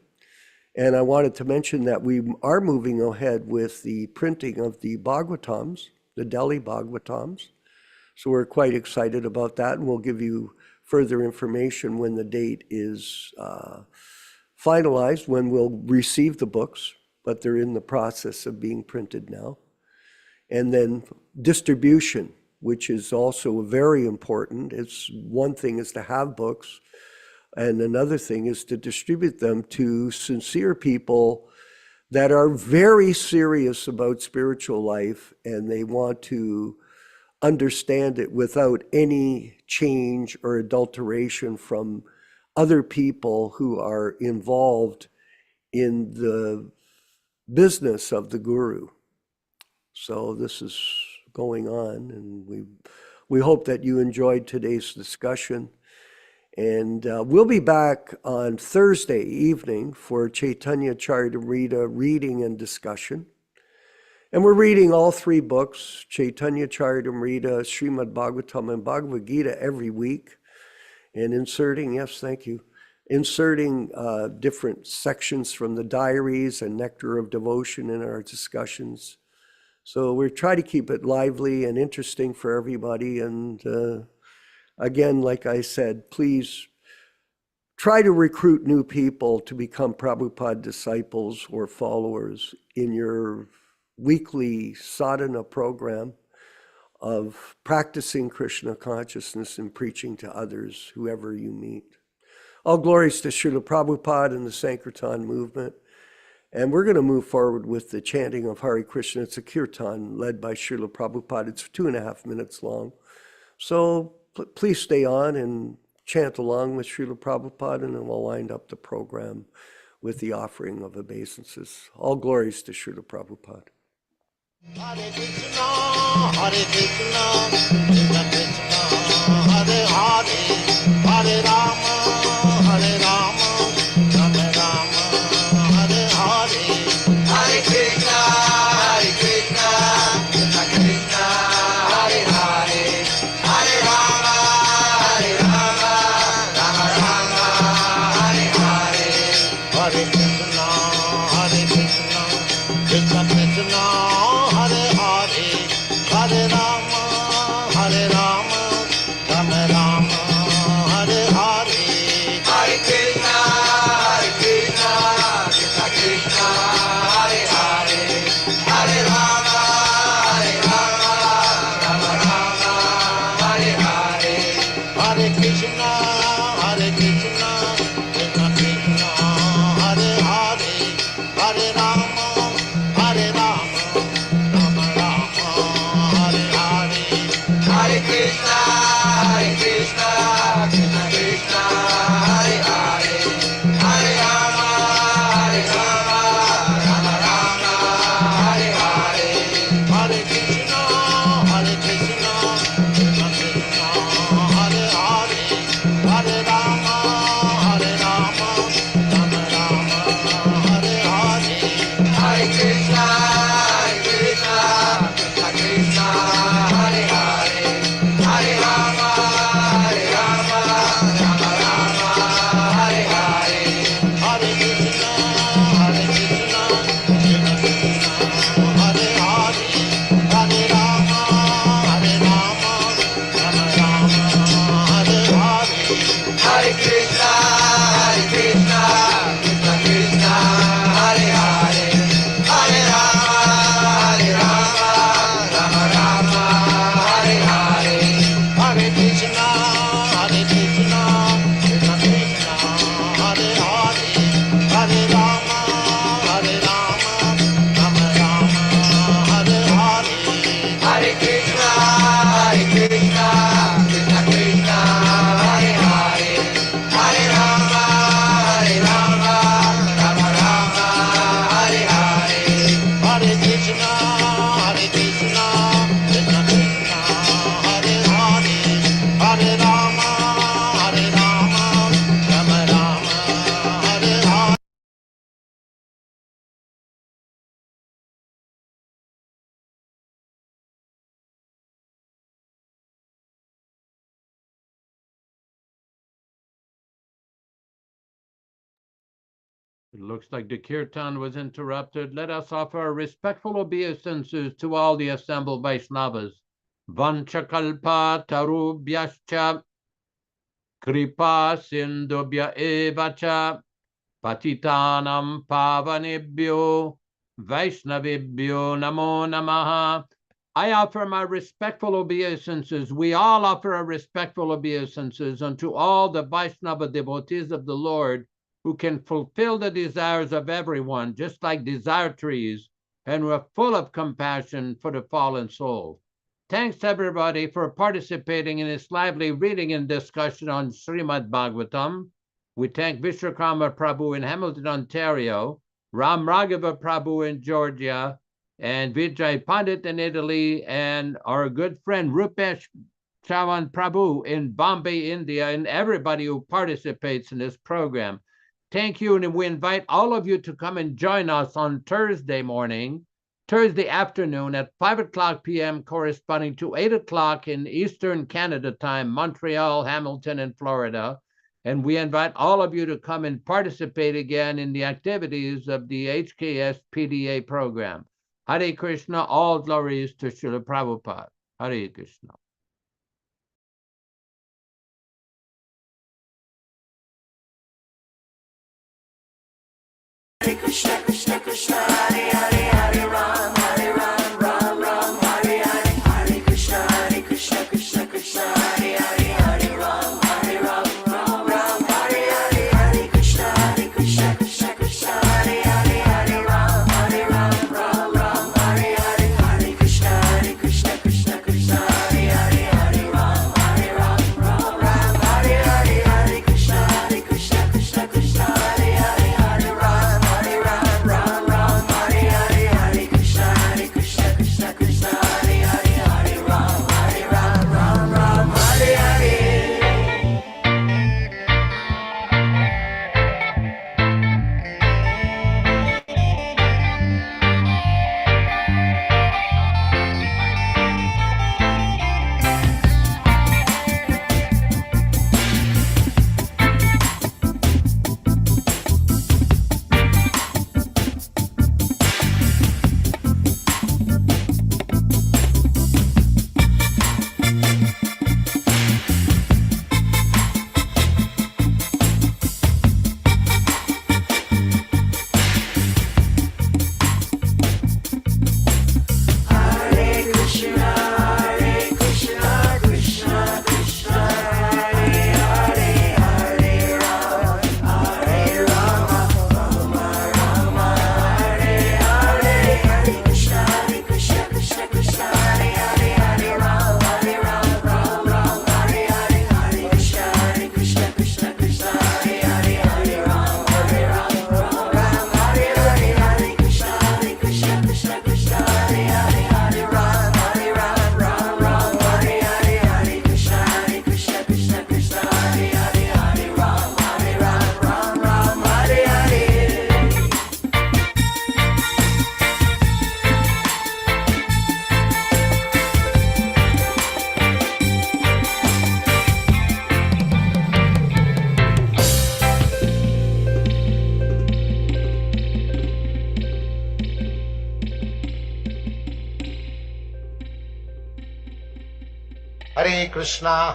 And I wanted to mention that we are moving ahead with the printing of the Bhagavatams, the Delhi Bhagavatams. So we're quite excited about that, and we'll give you further information when the date is finalized, when we'll receive the books, but they're in the process of being printed now. And then distribution, which is also very important. It's one thing is to have books, and another thing is to distribute them to sincere people that are very serious about spiritual life, and they want to understand it without any change or adulteration from other people who are involved in the business of the guru. So this is going on, and we hope that you enjoyed today's discussion. And we'll be back on Thursday evening for Chaitanya Charitamrita reading and discussion. And we're reading all three books, Chaitanya Charitamrita, Srimad Bhagavatam, and Bhagavad Gita every week. And inserting, yes, thank you, inserting different sections from the diaries and Nectar of Devotion in our discussions. So we try to keep it lively and interesting for everybody. And again, like I said, please try to recruit new people to become Prabhupada disciples or followers in your weekly sadhana program of practicing Krishna consciousness and preaching to others, whoever you meet. All glories to Srila Prabhupada and the Sankirtan movement. And we're going to move forward with the chanting of Hare Krishna. It's a kirtan led by Srila Prabhupada. It's 2.5 minutes long. So please stay on and chant along with Srila Prabhupada, and then we'll wind up the program with the offering of obeisances. All glories to Srila Prabhupada. Hare Krishna, Krishna Krishna, Hare Hare, Hare Rama, Hare Rama, Rama Rama, Hare Hare. Hare Krishna, Krishna Krishna, Hare Hare, Hare Rama, Rama Rama, Hare Hare. Hare Krishna, Krishna Krishna, Hare Hare, Hare Rama, Hare Rama. It looks like the kirtan was interrupted. Let us offer our respectful obeisances to all the assembled Vaishnavas. Vanchakalpa tarubhyascha kripa sindubhya evacha patitanam pavanebhyo Vaishnavibhyo namo namaha. I offer my respectful obeisances. We all offer our respectful obeisances unto all the Vaishnava devotees of the Lord who can fulfill the desires of everyone, just like desire trees, and who are full of compassion for the fallen soul. Thanks everybody for participating in this lively reading and discussion on Srimad Bhagavatam. We thank Vishwakarma Prabhu in Hamilton, Ontario, Ram Raghava Prabhu in Georgia, and Vijay Pandit in Italy, and our good friend Rupesh Chavan Prabhu in Bombay, India, and everybody who participates in this program. Thank you, and we invite all of you to come and join us on Thursday afternoon at 5:00 p.m., corresponding to 8:00 in Eastern Canada time, Montreal, Hamilton, and Florida. And we invite all of you to come and participate again in the activities of the HKS PDA program. Hare Krishna, all glories to Srila Prabhupada. Hare Krishna. Hare Krishna, Krishna Krishna, Hare Hare, Hare Ram, Ram Ram, Hare Hare. Hare Krishna, Krishna Krishna, Hare Hare, Hare Ram, Ram Hare Hare. Hare Krishna, Krishna Krishna, Hare Hare, Hare Ram, Ram Hare Hare. Hare Krishna, Krishna Krishna, Hare Hare, Hare Ram, Ram Hare Hare. Hare Krishna, Krishna Krishna, Hare Hare, Hare Ram, Ram Hare Hare. Hare Krishna, Krishna Krishna, Hare Hare, Hare Ram, Ram Hare Hare.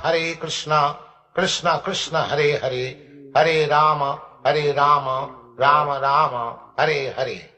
Hare Krishna, Krishna Krishna, Hare Hare, Hare Rama, Rama Rama, Hare Hare.